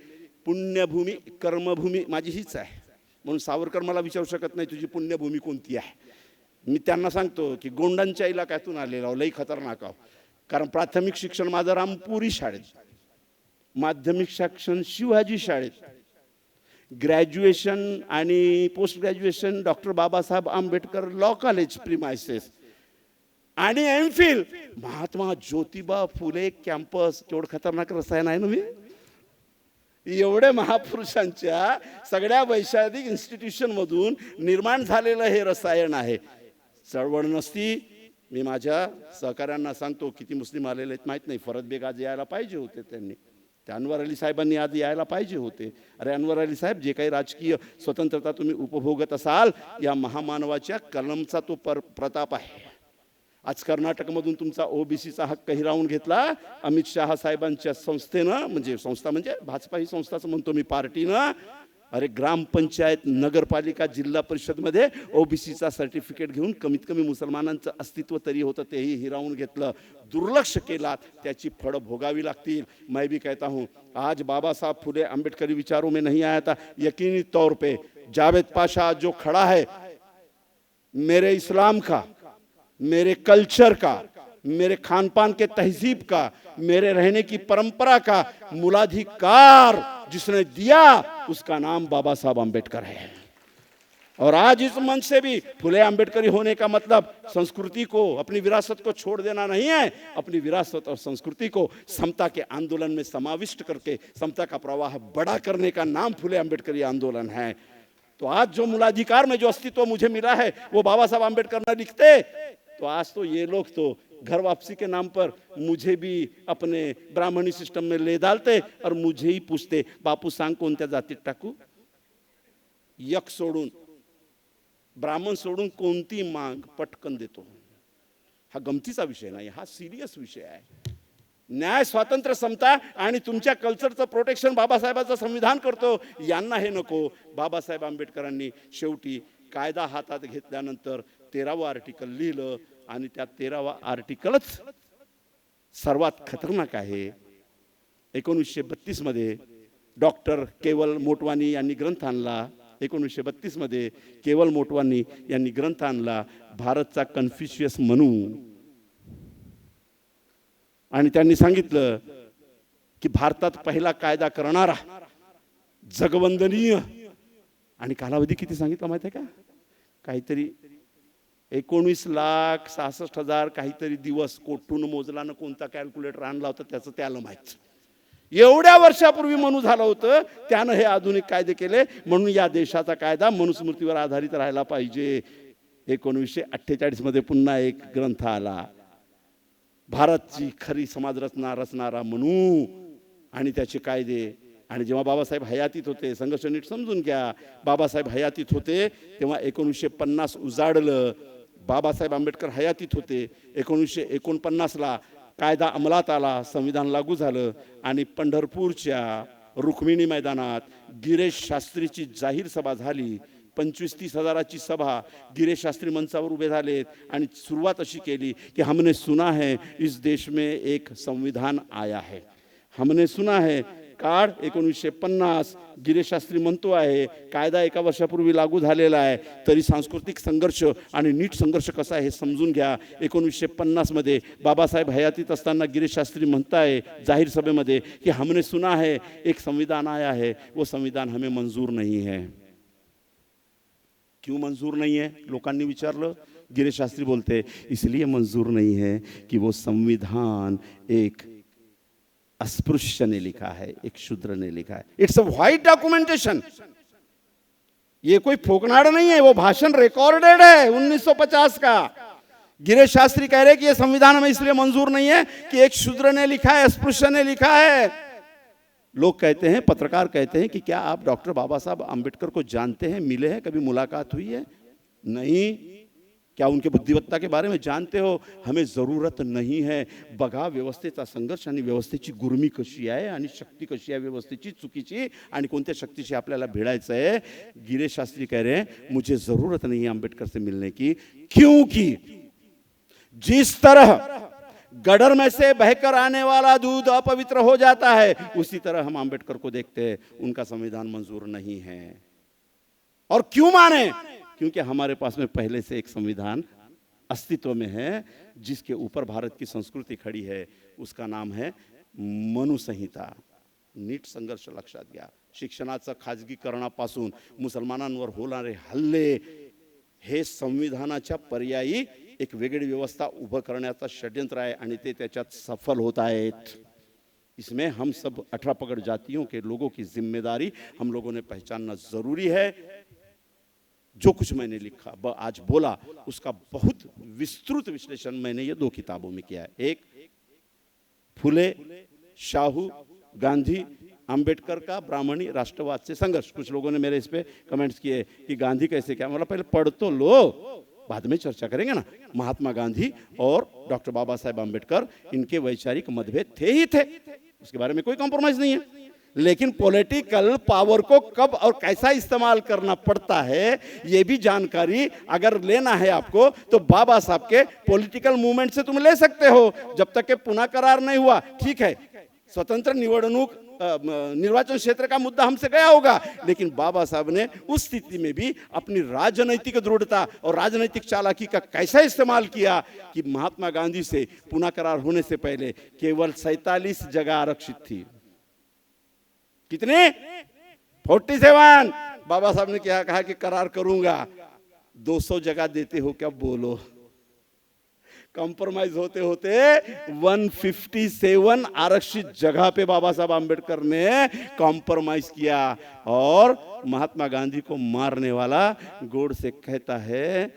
पुण्यभूमी कर्मभूमी माझी हीच आहे। म्हणून सावरकर मला विचारू शकत नाही तुझी पुण्यभूमी कोणती आहे। मी त्यांना सांगतो की गोंडांच्या इलाक्यातून आलेला लई खतरनाक आहो, कारण प्राथमिक शिक्षण माझं रामपुरी शाळेत, माध्यमिक शिक्षण शिवाजी शाळेत, ग्रॅज्युएशन आणि post graduation doctor Babasaheb Ambedkar law college premises, आणि एमफिल महात्मा ज्योतिबा फुले कॅम्पस। केवढं खतरनाक रसायन आहे ना मी। एवढे महापुरुषांच्या सगळ्या वैचारिक इन्स्टिट्यूशन मधून निर्माण झालेलं हे रसायन आहे। चळवळ नसती, मी माझ्या सहकाऱ्यांना सांगतो, किती मुस्लिम आलेले आहेत माहित नाही, फरद बेग आज यायला पाहिजे होते, त्यांनी त्या अनवर अली साहेबांनी आज यायला पाहिजे होते। अरे अनवर अली साहेब, जे काही राजकीय स्वतंत्रता तुम्ही उपभोगत असाल, या महामानवाच्या कलमचा तो प्रताप आहे। आज कर्नाटकमधून तुमचा ओबीसीचा हक्क हिरावून घेतला अमित शहा साहेबांच्या संस्थेनं, म्हणजे संस्था म्हणजे भाजपा ही संस्थाच म्हणतो मी, पार्टीनं। अरे ग्रामपंचायत, नगरपालिका, जिल्हा परिषद मध्ये ओबीसीचा सर्टिफिकेट घेऊन कमीत कमी मुसलमानांचं अस्तित्व तरी होतं, तेही हिरावून घेतलं, दुर्लक्ष केला, त्याची फळ भोगावी लागतील। मैं भी कहता हूं, आज बाबा साहब फुले अम्बेडकरी विचारों में नहीं आया था, यकीनी तौर पे जावेद पाशा जो खड़ा है, मेरे इस्लाम का, मेरे कल्चर का, मेरे खान पान के तहजीब का, मेरे रहने की परंपरा का मूलाधिकार जिसने दिया, उसका नाम बाबा साहब आंबेडकर है। और आज इस मंच से भी फुले आंबेडकरी होने का मतलब संस्कृति को, अपनी विरासत को छोड़ देना नहीं है। अपनी विरासत और संस्कृति को समता के आंदोलन में समाविष्ट करके समता का प्रवाह बड़ा करने का नाम फुले आंबेडकरी आंदोलन है। तो आज जो मूलाधिकार में जो अस्तित्व मुझे मिला है, वो बाबा साहब आंबेडकर ने लिखते, तो आज तो ये लोग तो घर वापसी के नाम पर मुझे भी अपने ब्राह्मणी सिस्टम में ले डालते और मुझे ही पूछते, बापू सांग कोणत्या जातीत टाकू? यक सोडून, ब्राह्मण सोडून कोणती माग पटकन देतो। हा गमतीचा विषय नाही, हा सिरियस विषय आहे। न्याय, स्वातंत्र्य, समता आणि तुमच्या कल्चरचं प्रोटेक्शन बाबासाहेबांचं संविधान करतो, यांना हे नको। बाबासाहेब आंबेडकरांनी शेवटी कायदा हातात घेतल्यानंतर 13वा आर्टिकल लिहिलं, आणि त्या 13वा आर्टिकलच सर्वात खतरनाक आहे। 1932 मध्ये डॉक्टर केवल मोटवानी यांनी ग्रंथ आणला, 1932 मध्ये केवल मोटवानी यांनी ग्रंथ आणला, भारतचा कन्फ्युशियस म्हणून। आणि त्यांनी सांगितलं की भारतात पहिला कायदा करणारा, जगवंदनीय, आणि कालावधी किती सांगितलं माहिती आहे का? काहीतरी 19,66,000 काहीतरी दिवस, कोठून मोजला ना कोणता कॅल्क्युलेटर आणला होता त्याचं त्याला माहित। एवढ्या वर्षापूर्वी म्हणून झालं होतं, त्यानं हे आधुनिक कायदे केले। म्हणून या देशाचा कायदा मनुस्मृतीवर आधारित राहायला पाहिजे। 1948 मध्ये पुन्हा एक ग्रंथ आला, भारतची खरी समाजरचना रचणारा म्हणू, आणि त्याचे कायदे। आणि जेव्हा बाबासाहेब हयातीत होते, संघर्ष नीट समजून घ्या, बाबासाहेब हयातीत होते तेव्हा 1950 उजाडलं। बाबासाहेब आंबेडकर हयातीत होते, 1949 ला कायदा अंमलात आला, संविधान लागू झालं, आणि पंढरपूरच्या रुक्मिणी मैदानात गिरीश शास्त्रीची जाहीर सभा झाली। 25-30 हजाराची सभा गिरीश शास्त्री मंचावर उभे झालेत आणि सुरुवात अशी केली की हमने सुना है इस देश में एक संविधान आया है, हमने सुना है काळ 1950 गिरीश शास्त्री म्हणतो आहे कायदा 1 वर्षापूर्वी लागू झालेला आहे, तरी सांस्कृतिक संघर्ष आणि नीट संघर्ष कसा आहे हे समजून घ्या. 1950 मध्ये बाबासाहेब हयातीत असताना गिरीश शास्त्री म्हणताय जाहीर सभेमध्ये की हमने सुना है एक संविधान आया है, वो संविधान हमें मंजूर नहीं है. क्यों मंजूर नहीं है लोकांनी विचारलं. गिरीश शास्त्री बोलते इसलिए मंजूर नहीं है कि वो संविधान एक अस्पृश्य ने लिखा है, एक शूद्र ने लिखा है. It's a white documentation. ये कोई फोकनाड़ नहीं है, वो भाषण रिकॉर्डेड है 1950 का. गिरीश शास्त्री कह रहे कि ये संविधान हमें इसलिए मंजूर नहीं है कि एक शूद्र ने लिखा है, अस्पृश्य ने लिखा है. लोग कहते हैं, पत्रकार कहते हैं कि क्या आप डॉक्टर बाबा साहब आंबेडकर को जानते हैं, मिले हैं, कभी मुलाकात हुई है? नहीं. क्या उनके बुद्धिमत्ता के बारे में जानते हो? हमें जरूरत नाही है. बघा व्यवस्थेचा संघर्ष आणि व्यवस्थेची गुरमी कशी आहे आणि शक्ती कशी आहे व्यवस्थेची चुकीची आणि कोणत्या शक्तीशी आपल्याला भिडायचं आहे. गिरीश शास्त्री कह रहे हैं मुझे जरूरत नहीं है अंबेडकर से मिलने की, क्योंकि जिस तरह गडर में से बहकर आने वाला दूध अपवित्र हो जाता है, उसी तरह हम अंबेडकर को देखते हैं, उनका संविधान मंजूर नहीं है. और क्यों माने? क्योंकि हमारे पास में पहले से एक संविधान अस्तित्व में है जिसके ऊपर भारत की संस्कृति खड़ी है. उसका नाम है मनु संहिता. नीट संघर्ष लक्षात घ्या. शिक्षणाचं खाजगीकरणापासून मुसलमानांवर होणारे हल्ले हे संविधानाच्या पर्यायी एक वेगळी व्यवस्था उभं करण्याचा षड्यंत्र आहे आणि ते त्याच्यात सफल होत आहेत. इसमें हम सब 18 पगड़ जातियों के लोगों की जिम्मेदारी हम लोगों ने पहचानना जरूरी है. जो कुछ मैंने लिखा आज बोला उसका बहुत विस्तृत विश्लेषण मैंने ये 2 किताबों में किया है. एक फुले शाहू गांधी अंबेडकर का ब्राह्मणी राष्ट्रवाद से संघर्ष. कुछ लोगों ने मेरे इस पे कमेंट्स किए कि गांधी कैसे क्या. मतलब पहले पढ़ तो लो, बाद में चर्चा करेंगे ना. महात्मा गांधी और डॉक्टर बाबा साहेब अंबेडकर इनके वैचारिक मतभेद थे ही थे, उसके बारे में कोई कॉम्प्रोमाइज नहीं है. लेकिन पॉलिटिकल पावर को कब और कैसा इस्तेमाल करना पड़ता है ये भी जानकारी अगर लेना है आपको तो बाबा साहब के पॉलिटिकल मूवमेंट से तुम ले सकते हो. जब तक के पुनः करार नहीं हुआ, ठीक है, स्वतंत्र निवडणूक निर्वाचन क्षेत्र का मुद्दा हमसे गया होगा, लेकिन बाबा साहब ने उस स्थिति में भी अपनी राजनैतिक दृढ़ता और राजनैतिक चालाकी का कैसा इस्तेमाल किया कि महात्मा गांधी से पुनः करार होने से पहले केवल 47 जगह आरक्षित थी. कितने? 47. बाबा साहब ने क्या कहा कि करार करूंगा. 200 जगह देते हो क्या? बोलो. कॉम्प्रोमाइज होते होते 157 आरक्षित जगह पे बाबा साहब आंबेडकर ने कॉम्प्रोमाइज किया. और महात्मा गांधी को मारने वाला गोड से कहता है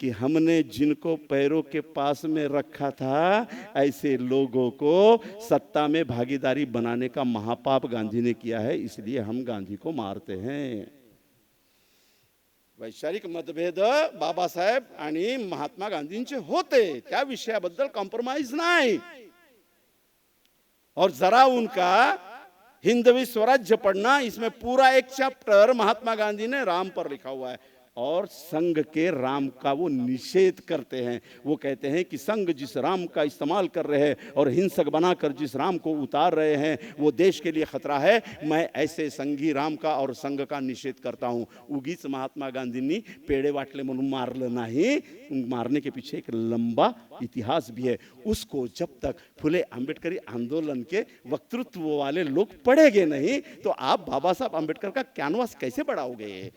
कि हमने जिनको पैरों के पास में रखा था ऐसे लोगों को सत्ता में भागीदारी बनाने का महापाप गांधी ने किया है, इसलिए हम गांधी को मारते हैं. वैचारिक मतभेद बाबासाहेब आणि महात्मा गांधींचे होते, त्या विषयाबद्दल कॉम्प्रोमाइज नाही. और जरा उनका हिंदवी स्वराज्य पढ़ना, इसमें पूरा एक चैप्टर महात्मा गांधी ने राम पर लिखा हुआ है और संघ के राम का वो निषेध करते हैं. वो कहते हैं कि संघ जिस राम का इस्तेमाल कर रहे हैं और हिंसक बनाकर जिस राम को उतार रहे हैं वो देश के लिए खतरा है. मैं ऐसे संघी राम का और संघ का निषेध करता हूं. उगीच महात्मा गांधींनी पेड़े वाटले म्हणून मारलं नाही. मारने के पीछे एक लंबा इतिहास भी है. उसको जब तक फुले आंबेडकरी आंदोलन के वक्तृत्व वाले लोग पढ़ेंगे नहीं तो आप बाबा साहब आंबेडकर का कैनवास कैसे बढ़ाओगे?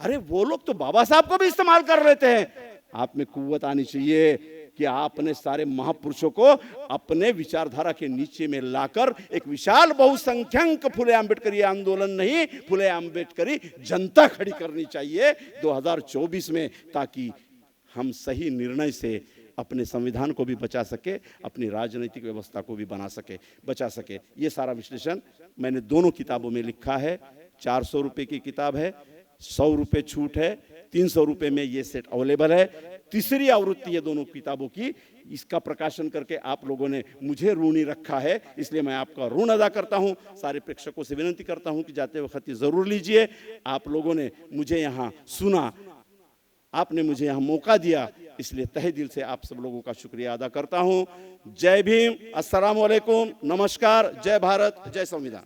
अरे वो लोग तो बाबा साहब को भी इस्तेमाल कर लेते हैं. आप में कुव्वत आनी चाहिए कि आपने सारे महापुरुषों को अपने विचारधारा के नीचे में लाकर एक विशाल बहुसंख्यक फुले आंबेडकरी आंदोलन नहीं, फुले आंबेडकरी जनता खड़ी करनी चाहिए 2024 में, ताकि हम सही निर्णय से अपने संविधान को भी बचा सके, अपनी राजनीतिक व्यवस्था को भी बचा सके. ये सारा विश्लेषण मैंने 2 किताबों में लिखा है. 400 रुपए की किताब है, 100 रुपए छूट है, ₹300 में ये सेट अवेलेबल है। तीसरी आवृत्ति है दोनों किताबों की, इसका प्रकाशन करके आप लोगों ने मुझे ऋणी रखा है, इसलिए मैं आपका ऋण अदा करता हूं। सारे प्रेक्षकों से विनती करता हूं कि जाते वक्त ये जरूर लीजिए। आप लोगों ने मुझे यहाँ सुना, आपने मुझे यहाँ मौका दिया, इसलिए तहे दिल से आप सब लोगों का शुक्रिया अदा करता हूं। जय भीम, अस्सलाम वालेकुम, नमस्कार, जय भारत, जय संविधान।